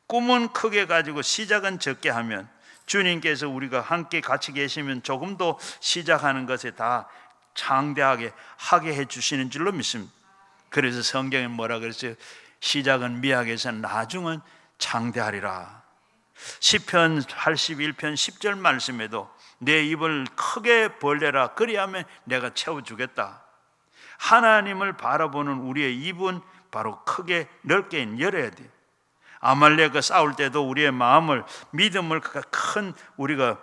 꿈은 크게 가지고 시작은 적게 하면 주님께서 우리가 함께 같이 계시면 조금 더 시작하는 것에 다 창대하게 하게 해주시는 줄로 믿습니다. 그래서 성경에 뭐라 그랬어요? 시작은 미약해서 나중은 창대하리라. 시편 81편 10절 말씀에도 내 입을 크게 벌려라, 그리하면 내가 채워주겠다. 하나님을 바라보는 우리의 입은 바로 크게 넓게 열어야 돼요. 아말렉과 싸울 때도 우리의 마음을, 믿음을 큰, 우리가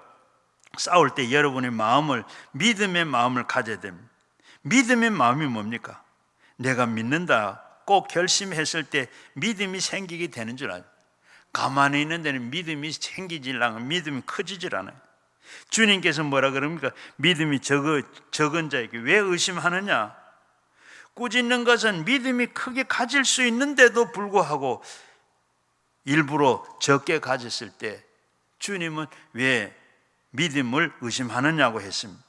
싸울 때 여러분의 마음을, 믿음의 마음을 가져야 됩니다. 믿음의 마음이 뭡니까? 내가 믿는다 꼭 결심했을 때 믿음이 생기게 되는 줄 알아요. 가만히 있는 데는 믿음이 생기질 않아요. 믿음이 커지질 않아요. 주님께서 뭐라 그럽니까? 믿음이 적은 자에게 왜 의심하느냐? 꾸짖는 것은 믿음이 크게 가질 수 있는데도 불구하고 일부러 적게 가졌을 때 주님은 왜 믿음을 의심하느냐고 했습니다.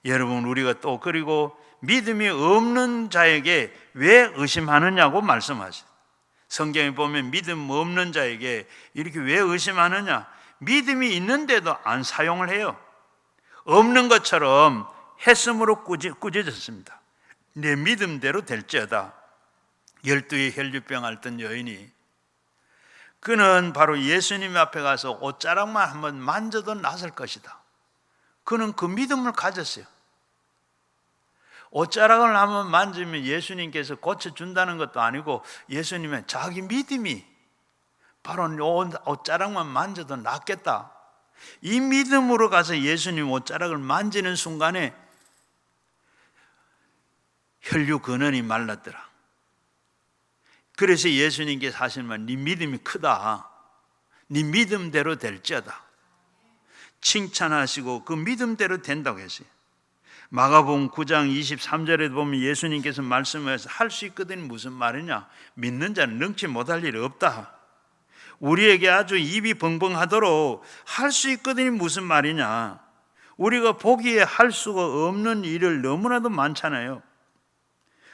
여러분, 우리가 또 그리고 믿음이 없는 자에게 왜 의심하느냐고 말씀하세요. 성경에 보면 믿음 없는 자에게 이렇게 왜 의심하느냐? 믿음이 있는데도 안 사용을 해요. 없는 것처럼 했음으로 꾸짖었습니다. 내 믿음대로 될지어다. 12의 혈류병 앓던 여인이, 그는 바로 예수님 앞에 가서 옷자락만 한번 만져도 낫을 것이다. 그는 그 믿음을 가졌어요. 옷자락을 한번 만지면 예수님께서 고쳐준다는 것도 아니고 예수님은 자기 믿음이 바로 옷자락만 만져도 낫겠다. 이 믿음으로 가서 예수님 옷자락을 만지는 순간에 혈류 근원이 말랐더라. 그래서 예수님께서 하신 말, 네 믿음이 크다. 네 믿음대로 될지어다. 칭찬하시고 그 믿음대로 된다고 했어요. 마가복음 9장 23절에 보면 예수님께서 말씀하셔서 할 수 있거든. 무슨 말이냐? 믿는 자는 능치 못할 일이 없다. 우리에게 아주 입이 벙벙하도록 할 수 있거든. 무슨 말이냐? 우리가 보기에 할 수가 없는 일을 너무나도 많잖아요.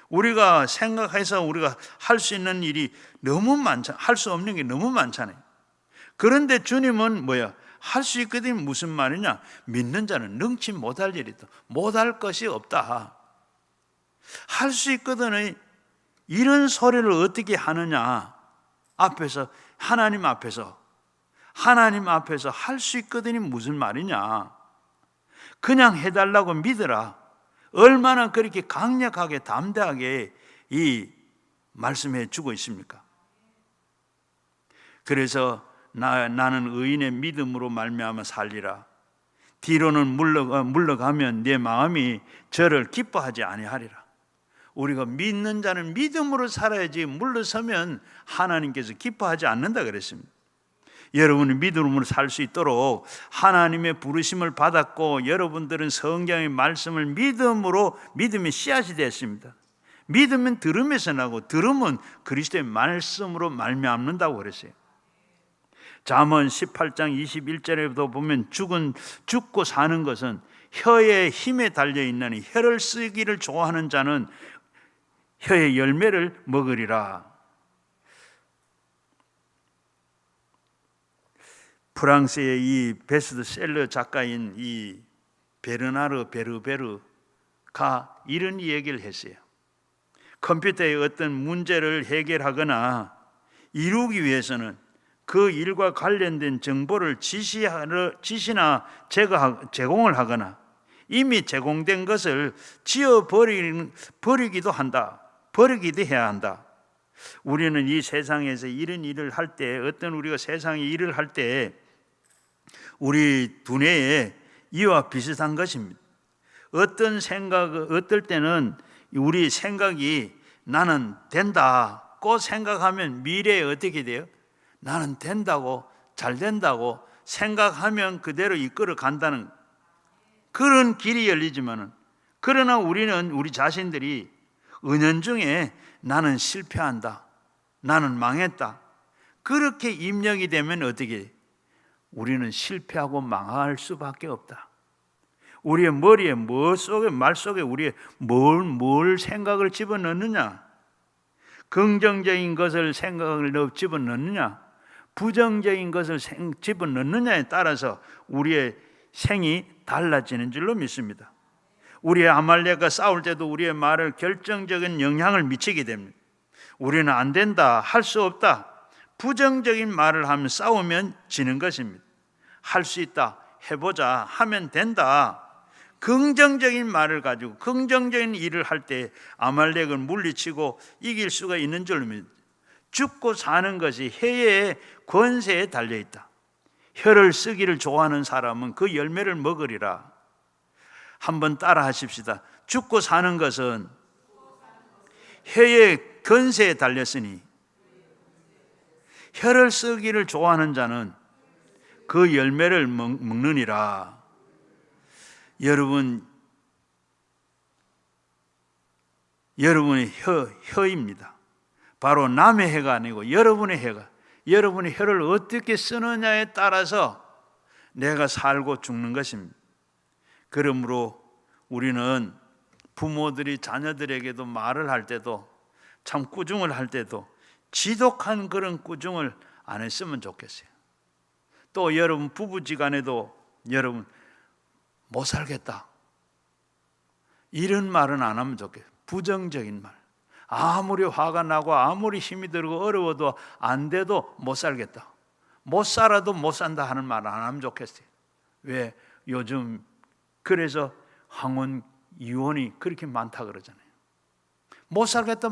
우리가 생각해서 우리가 할 수 있는 일이 너무 많잖아요. 할 수 없는 게 너무 많잖아요. 그런데 주님은 뭐야? 할 수 있거든. 무슨 말이냐? 믿는 자는 능치 못할 일이 있다. 못할 것이 없다. 할 수 있거든. 이런 소리를 어떻게 하느냐? 앞에서, 하나님 앞에서 할 수 있거든이 무슨 말이냐? 그냥 해달라고 믿으라. 얼마나 그렇게 강력하게 담대하게 이 말씀해 주고 있습니까? 그래서 나는 의인의 믿음으로 말미암아 살리라. 뒤로는 물러가면 내 마음이 저를 기뻐하지 아니하리라. 우리가 믿는 자는 믿음으로 살아야지 물러서면 하나님께서 기뻐하지 않는다 그랬습니다. 여러분이 믿음으로 살 수 있도록 하나님의 부르심을 받았고, 여러분들은 성경의 말씀을 믿음의 씨앗이 됐습니다. 믿으면 들음에서 나고, 들음은 그리스도의 말씀으로 말미암는다고 그랬어요. 잠언 18장 21절에도 보면 죽고 사는 것은 혀의 힘에 달려 있나니 혀를 쓰기를 좋아하는 자는 혀의 열매를 먹으리라. 프랑스의 이 베스트셀러 작가인 이 베르나르 베르베르가 이런 얘기를 했어요. 컴퓨터의 어떤 문제를 해결하거나 이루기 위해서는 그 일과 관련된 정보를 지시나 제공을 하거나 이미 제공된 것을 버리기도 해야 한다. 우리는 이 세상에서 이런 일을 할 때, 어떤 우리가 세상에 일을 할 때 우리 두뇌에 이와 비슷한 것입니다. 어떨 때는 우리 생각이 나는 된다고 생각하면 미래에 어떻게 돼요? 나는 된다고, 잘 된다고 생각하면 그대로 이끌어 간다는 그런 길이 열리지만은, 그러나 우리 자신들이 은연중에 나는 실패한다, 나는 망했다, 그렇게 입력이 되면 어떻게 돼? 우리는 실패하고 망할 수밖에 없다. 우리의 머리에 말 속에 우리의 뭘 생각을 집어넣느냐, 긍정적인 것을 생각을 집어넣느냐, 부정적인 것을 집어넣느냐에 따라서 우리의 생이 달라지는 줄로 믿습니다. 우리의 아말렉과 싸울 때도 우리의 말을 결정적인 영향을 미치게 됩니다. 우리는 안 된다, 할 수 없다, 부정적인 말을 하면 싸우면 지는 것입니다. 할 수 있다, 해보자, 하면 된다, 긍정적인 말을 가지고 긍정적인 일을 할 때 아말렉을 물리치고 이길 수가 있는 줄로 믿습니다. 죽고 사는 것이 혀의 권세에 달려있다. 혀를 쓰기를 좋아하는 사람은 그 열매를 먹으리라. 한번 따라 하십시다. 죽고 사는 것은 혀의 권세에 달렸으니 혀를 쓰기를 좋아하는 자는 그 열매를 먹느니라. 여러분의 혀입니다. 바로 남의 혀가 아니고 여러분의 혀가, 여러분의 혀를 어떻게 쓰느냐에 따라서 내가 살고 죽는 것입니다. 그러므로 우리는 부모들이 자녀들에게도 말을 할 때도, 참 꾸중을 할 때도 지독한 그런 꾸중을 안 했으면 좋겠어요. 또 여러분 부부지간에도 여러분 못 살겠다, 이런 말은 안 하면 좋겠어요. 부정적인 말, 아무리 화가 나고 아무리 힘이 들고 어려워도 안 돼도 못 살겠다, 못 살아도 못 산다 하는 말 안 하면 좋겠어요. 왜? 요즘 그래서 황혼 이혼이 그렇게 많다 그러잖아요. 못 살겠다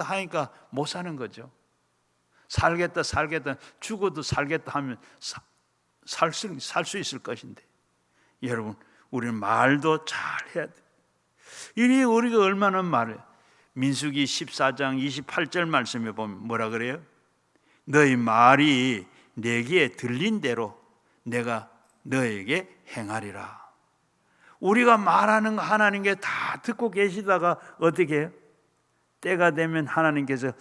하니까 못 사는 거죠. 살겠다 죽어도 살겠다 하면 살 수 있을 것인데, 여러분 우리는 말도 잘 해야 돼. 이리 우리가 얼마나 말해. 민수기 14장 28절 말씀에 보면 뭐라 그래요? 너희 말이 내 귀에 들린 대로 내가 너에게 행하리라. 우리가 말하는 거 하나님께 다 듣고 계시다가 어떻게 해요? 때가 되면 하나님께서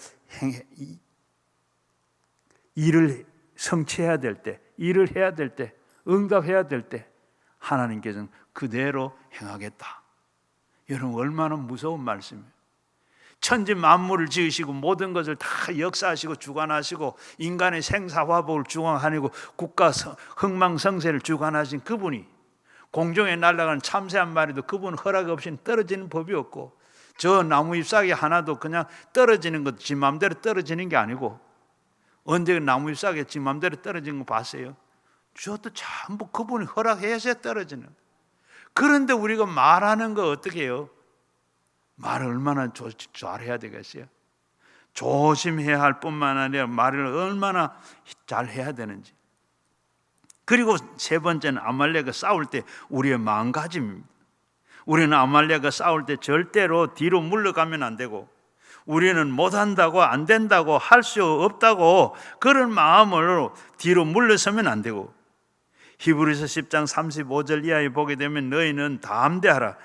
일을 성취해야 될 때, 일을 해야 될 때, 응답해야 될 때 하나님께서는 그대로 행하겠다. 여러분 얼마나 무서운 말씀이에요. 천지 만물을 지으시고 모든 것을 다 역사하시고 주관하시고 인간의 생사화복을 주관하시고 국가 흥망성쇠를 주관하신 그분이, 공중에 날아가는 참새 한 마리도 그분 허락 없이는 떨어지는 법이 없고, 저 나무 잎사귀 하나도 그냥 떨어지는 것도 지 마음대로 떨어지는 게 아니고, 언제 나무 잎사귀 지 마음대로 떨어지는 거 봤어요? 저도 전부 그분이 허락해서 떨어지는. 그런데 우리가 말하는 거 어떻게 해요? 말을 얼마나 잘해야 되겠어요? 조심해야 할 뿐만 아니라 말을 얼마나 잘 해야 되는지. 그리고 세 번째는 아말렉과 싸울 때 우리의 마음가짐입니다. 우리는 아말렉과 싸울 때 절대로 뒤로 물러가면 안 되고, 우리는 못한다고, 안 된다고, 할 수 없다고 그런 마음으로 뒤로 물러서면 안 되고, 히브리서 10장 35절 이하에 보게 되면 너희는 담대하라,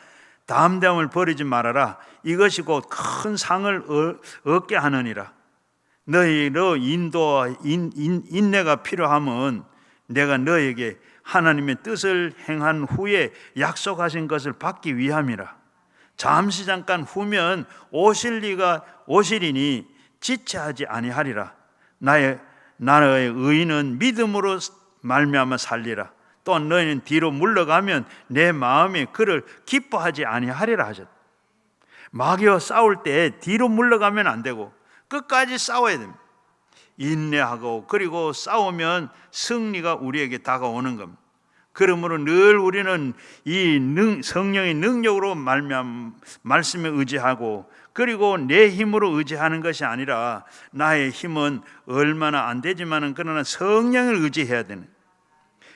담대함을 버리지 말아라, 이것이 곧 큰 상을 얻게 하느니라. 너희로 인도와 인내가 필요하면 내가 너희에게 하나님의 뜻을 행한 후에 약속하신 것을 받기 위함이라. 잠시 잠깐 후면 오시리니 지체하지 아니하리라. 나의 의인은 믿음으로 말미암아 살리라. 또 너희는 뒤로 물러가면 내 마음이 그를 기뻐하지 아니하리라 하셨다. 마귀와 싸울 때 뒤로 물러가면 안 되고 끝까지 싸워야 됩니다. 인내하고, 그리고 싸우면 승리가 우리에게 다가오는 겁니다. 그러므로 늘 우리는 이 성령의 능력으로 말씀에 의지하고, 그리고 내 힘으로 의지하는 것이 아니라 나의 힘은 얼마나 안 되지만은 그러나 성령을 의지해야 되는.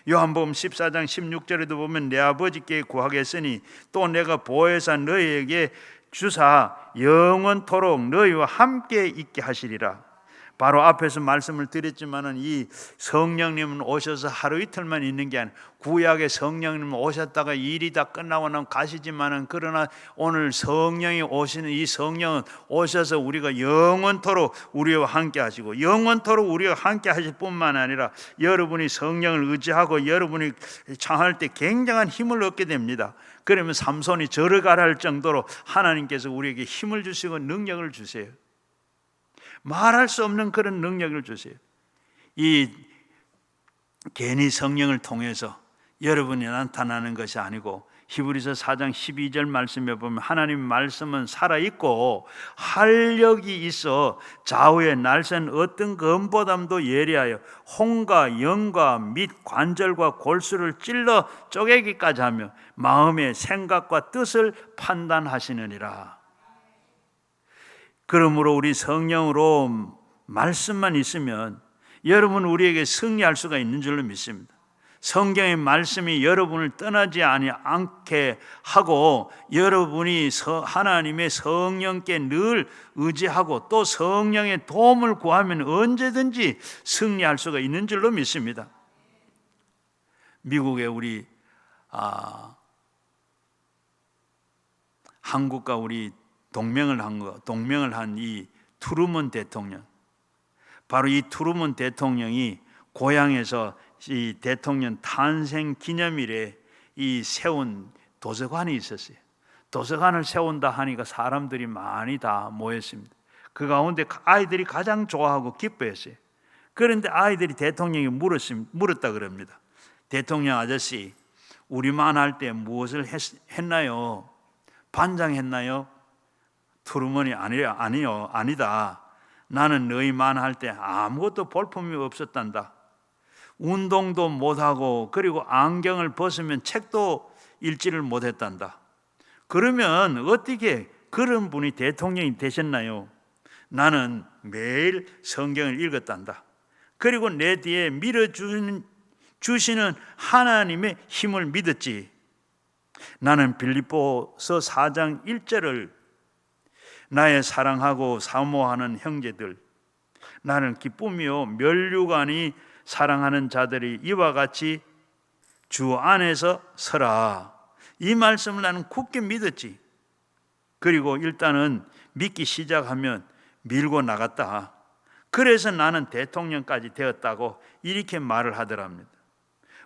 요한복음 14장 16절에도 보면 내 아버지께 구하겠으니 또 내가 보혜사 너희에게 주사 영원토록 너희와 함께 있게 하시리라. 바로 앞에서 말씀을 드렸지만은 이 성령님은 오셔서 하루 이틀만 있는 게 아니라, 구약의 성령님은 오셨다가 일이 다 끝나고 나면 가시지만은, 그러나 오늘 성령이 오시는 이 성령은 오셔서 우리가 영원토록 우리와 함께 하시고, 영원토록 우리와 함께 하실 뿐만 아니라 여러분이 성령을 의지하고 여러분이 창할 때 굉장한 힘을 얻게 됩니다. 그러면 삼손이 절을 가라 할 정도로 하나님께서 우리에게 힘을 주시고 능력을 주세요. 말할 수 없는 그런 능력을 주세요. 이 괜히 성령을 통해서 여러분이 나타나는 것이 아니고, 히브리서 4장 12절 말씀에 보면 하나님의 말씀은 살아있고 활력이 있어 좌우의 날쌘 어떤 검보담도 예리하여 혼과 영과 및 관절과 골수를 찔러 쪼개기까지 하며 마음의 생각과 뜻을 판단하시느니라. 그러므로 우리 성령으로 말씀만 있으면 여러분 우리에게 승리할 수가 있는 줄로 믿습니다. 성경의 말씀이 여러분을 떠나지 않게 하고, 여러분이 하나님의 성령께 늘 의지하고 또 성령의 도움을 구하면 언제든지 승리할 수가 있는 줄로 믿습니다. 미국에 우리 한국과 우리 동맹을 한 이 트루먼 대통령, 바로 이 트루먼 대통령이 고향에서 이 대통령 탄생 기념일에 이 세운 도서관이 있었어요. 도서관을 세운다 하니까 사람들이 많이 다 모였습니다. 그 가운데 아이들이 가장 좋아하고 기뻐했어요. 그런데 아이들이 대통령이 물었다 그럽니다. 대통령 아저씨, 우리만 할 때 무엇을 했나요? 반장했나요? 트루먼이 아니다. 나는 너희만 할 때 아무것도 볼품이 없었단다. 운동도 못하고, 그리고 안경을 벗으면 책도 읽지를 못했단다. 그러면 어떻게 그런 분이 대통령이 되셨나요? 나는 매일 성경을 읽었단다. 그리고 내 뒤에 밀어주시는 하나님의 힘을 믿었지. 나는 빌립보서 4장 1절을 나의 사랑하고 사모하는 형제들, 나는 기쁨이요 면류관이 사랑하는 자들이 이와 같이 주 안에서 서라. 이 말씀을 나는 굳게 믿었지. 그리고 일단은 믿기 시작하면 밀고 나갔다. 그래서 나는 대통령까지 되었다고 이렇게 말을 하더랍니다.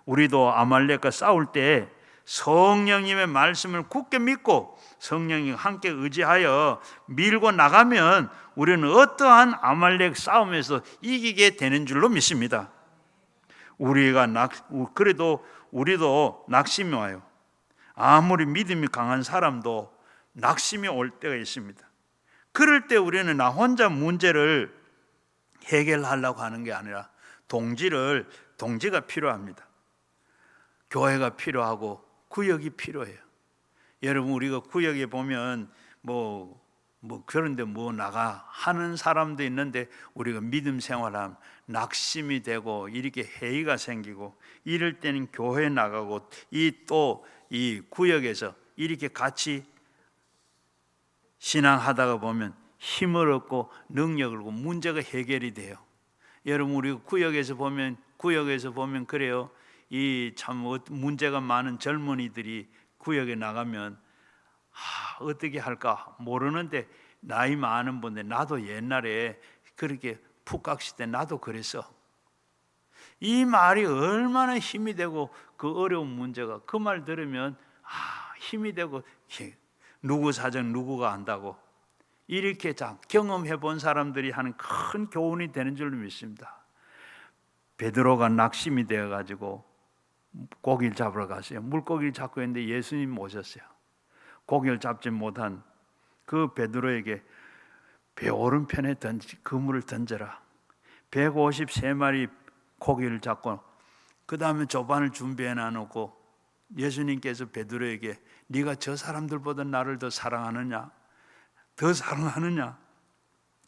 우리도 아말렉과 싸울 때 성령님의 말씀을 굳게 믿고 성령이 함께 의지하여 밀고 나가면 우리는 어떠한 아말렉 싸움에서 이기게 되는 줄로 믿습니다. 그래도 우리도 낙심이 와요. 아무리 믿음이 강한 사람도 낙심이 올 때가 있습니다. 그럴 때 우리는 나 혼자 문제를 해결하려고 하는 게 아니라 동지가 필요합니다. 교회가 필요하고 구역이 필요해요. 여러분, 우리가 구역에 보면 그런데 나가 하는 사람도 있는데, 우리가 믿음 생활하면 낙심이 되고 이렇게 회의가 생기고, 이럴 때는 교회 나가고 이 구역에서 이렇게 같이 신앙하다가 보면 힘을 얻고 능력을 얻고 문제가 해결이 돼요. 여러분, 우리 구역에서 보면 그래요. 이 참 문제가 많은 젊은이들이 구역에 나가면 어떻게 할까 모르는데, 나이 많은 분들, 나도 옛날에 그렇게 푹각시 때 나도 그랬어. 이 말이 얼마나 힘이 되고, 그 어려운 문제가 그 말 들으면 힘이 되고, 누구 사정 누구가 안다고, 이렇게 경험해 본 사람들이 하는 큰 교훈이 되는 줄로 믿습니다. 베드로가 낙심이 되어 가지고 고기를 잡으러 갔어요. 물고기를 잡고 있는데 예수님 오셨어요. 고기를 잡지 못한 그 베드로에게 배 오른편에 그물을 던져라. 153마리 고기를 잡고 그 다음에 조반을 준비해 놔놓고 예수님께서 베드로에게 네가 저 사람들보다 나를 더 사랑하느냐?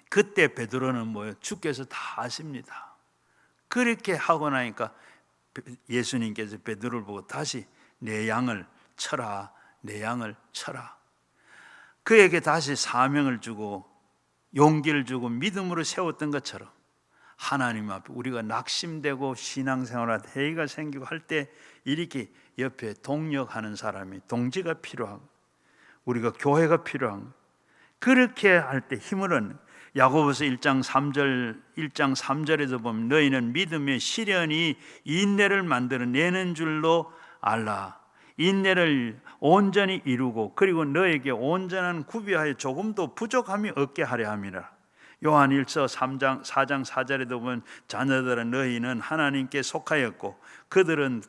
그때 베드로는 뭐예요? 주께서 다 아십니다. 그렇게 하고 나니까 예수님께서 베드로를 보고 다시 내 양을 쳐라, 내 양을 쳐라. 그에게 다시 사명을 주고 용기를 주고 믿음으로 세웠던 것처럼, 하나님 앞에 우리가 낙심되고 신앙생활에 해이가 생기고 할 때 이렇게 옆에 동력하는 사람이, 동지가 필요하고 우리가 교회가 필요한, 그렇게 할 때 힘을 얻는. 야고보서 1장 3절에서 보면 너희는 믿음의 시련이 인내를 만들어내는 줄로 알라. 인내를 온전히 이루고 그리고 너에게 온전한 구비하여 조금도 부족함이 없게 하려 함이라. 요한 1서 4장 4절에도 보면 자녀들아 너희는 하나님께 속하였고 그들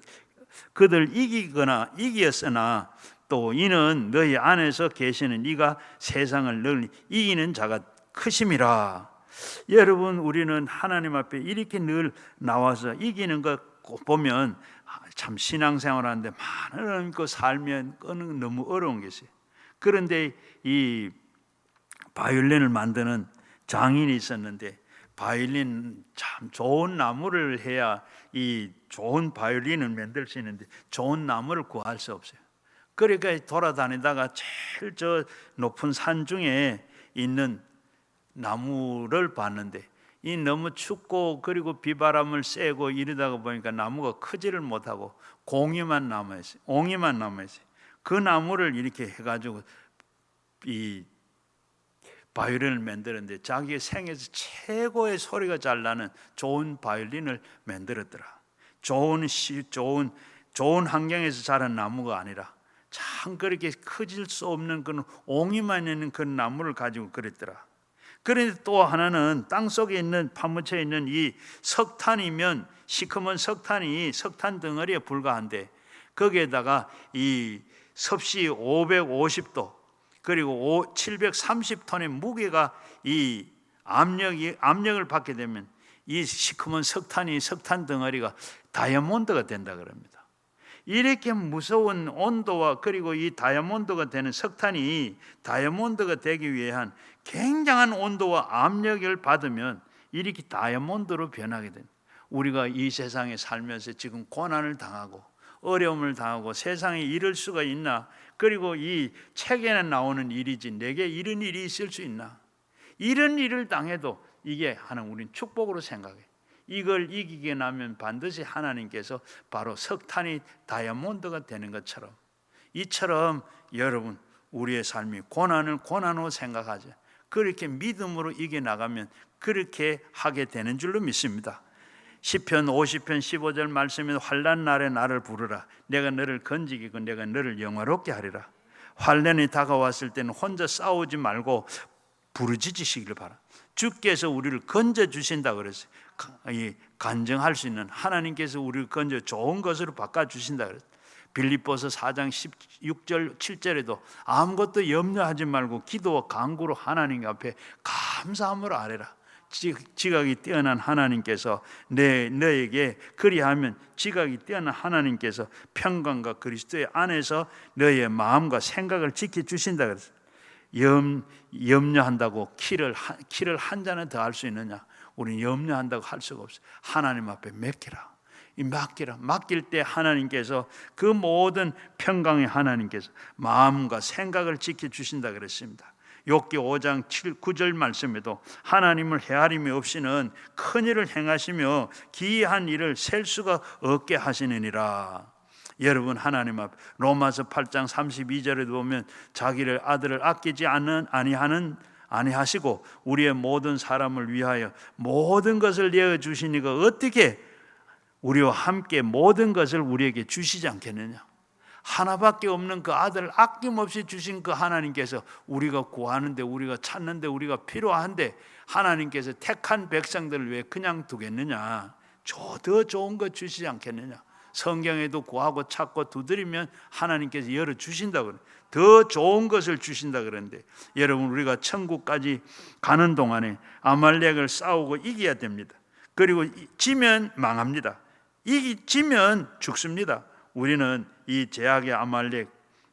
이기었으나 또 이는 너희 안에서 계시는 이가 세상을 늘 이기는 자가 크심이라. 여러분, 우리는 하나님 앞에 이렇게 늘 나와서 이기는 것 보면 참 신앙생활하는데 많은 그 살면 너무 어려운 것이에요. 그런데 이 바이올린을 만드는 장인이 있었는데, 바이올린 참 좋은 나무를 해야 이 좋은 바이올린을 만들 수 있는데 좋은 나무를 구할 수 없어요. 그러니까 돌아다니다가 제일 저 높은 산 중에 있는 나무를 봤는데, 이 너무 춥고 그리고 비바람을 쐬고 이러다가 보니까 나무가 크지를 못하고 옹이만 남아있어요. 그 나무를 이렇게 해가지고 이 바이올린을 만들었는데 자기의 생에서 최고의 소리가 잘 나는 좋은 바이올린을 만들었더라. 좋은 환경에서 자란 나무가 아니라 참 그렇게 커질 수 없는 그런 옹이만 있는 그런 나무를 가지고 그랬더라. 그런데 또 하나는 땅속에 있는 파묻혀 있는 이 석탄이면, 시커먼 석탄이 석탄 덩어리에 불과한데 거기에다가 이 섭씨 550도 그리고 730톤의 무게가 이 압력을 받게 되면 이 시커먼 석탄 덩어리가 다이아몬드가 된다 그럽니다. 이렇게 무서운 온도와 그리고 이 다이아몬드가 되는 석탄이 다이아몬드가 되기 위한 굉장한 온도와 압력을 받으면 이렇게 다이아몬드로 변하게 됩니다. 우리가 이 세상에 살면서 지금 고난을 당하고 어려움을 당하고 세상에 이럴 수가 있나? 그리고 이 책에는 나오는 일이지 내게 이런 일이 있을 수 있나? 이런 일을 당해도 이게 하나님 우리는 축복으로 생각해. 이걸 이기게 나면 반드시 하나님께서 바로 석탄이 다이아몬드가 되는 것처럼, 이처럼 여러분 우리의 삶이 고난을 고난으로 생각하죠. 그렇게 믿음으로 이겨나가면 그렇게 하게 되는 줄로 믿습니다. 시편 50편 15절 말씀에 환난 날에 나를 부르라. 내가 너를 건지기고 내가 너를 영화롭게 하리라. 환난이 다가왔을 때는 혼자 싸우지 말고 부르짖으시기를 바라. 주께서 우리를 건져 주신다 그랬어요. 간증할 수 있는 하나님께서 우리를 건져 좋은 것으로 바꿔 주신다 그랬어요. 빌립보서 4장 16절 7절에도 아무것도 염려하지 말고 기도와 간구로 하나님 앞에 감사함으로 아뢰라. 지각이 뛰어난 하나님께서 너에게 그리하면 지각이 뛰어난 하나님께서 평강과 그리스도의 안에서 너의 마음과 생각을 지켜주신다 그랬어요. 염려한다고 키를 한 잔을 더 할 수 있느냐? 우리는 염려한다고 할 수가 없어요. 하나님 앞에 맡기라. 이 맡길 때 하나님께서 그 모든 평강의 하나님께서 마음과 생각을 지켜주신다 그랬습니다. 욥기 5장 9절 말씀에도 하나님을 헤아림이 없이는 큰 일을 행하시며 기이한 일을 셀 수가 없게 하시느니라. 여러분, 하나님 앞 로마서 8장 32절에도 보면 자기를 아들을 아끼지 아니하시고 우리의 모든 사람을 위하여 모든 것을 내어 주시니까 어떻게 우리와 함께 모든 것을 우리에게 주시지 않겠느냐. 하나밖에 없는 그 아들을 아낌없이 주신 그 하나님께서 우리가 구하는데, 우리가 찾는데, 우리가 필요한데 하나님께서 택한 백성들을 왜 그냥 두겠느냐. 더 좋은 것 주시지 않겠느냐. 성경에도 구하고 찾고 두드리면 하나님께서 열어주신다고 그래요. 더 좋은 것을 주신다 그러는데, 여러분, 우리가 천국까지 가는 동안에 아말렉을 싸우고 이겨야 됩니다. 그리고 지면 망합니다. 지면 죽습니다. 우리는 이 제약의 아말렉,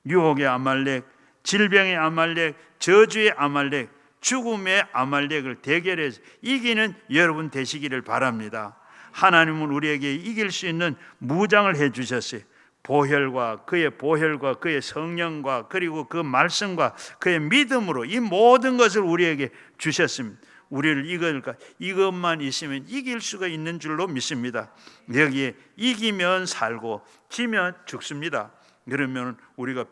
유혹의 아말렉, 질병의 아말렉, 저주의 아말렉, 죽음의 아말렉을 대결해서 이기는 여러분 되시기를 바랍니다. 하나님은 우리에게 이길 수 있는 무장을 해주셨어요. 보혈과 그의 성령과 그리고 그 말씀과 그의 믿음으로 이 모든 것을 우리에게 주셨습니다. 우리를 이것만 있으면 이길 수가 있는 줄로 믿습니다. 여기에 이기면 살고 지면 죽습니다. 그러면 우리가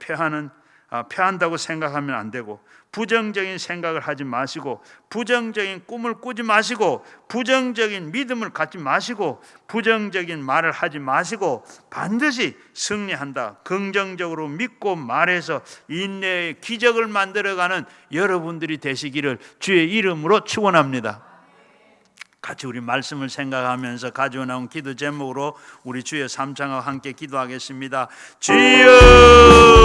패한다고 생각하면 안 되고, 부정적인 생각을 하지 마시고, 부정적인 꿈을 꾸지 마시고, 부정적인 믿음을 갖지 마시고, 부정적인 말을 하지 마시고, 반드시 승리한다, 긍정적으로 믿고 말해서 인내의 기적을 만들어가는 여러분들이 되시기를 주의 이름으로 축원합니다. 같이 우리 말씀을 생각하면서 가지고 나온 기도 제목으로 우리 주의 삼창과 함께 기도하겠습니다. 주여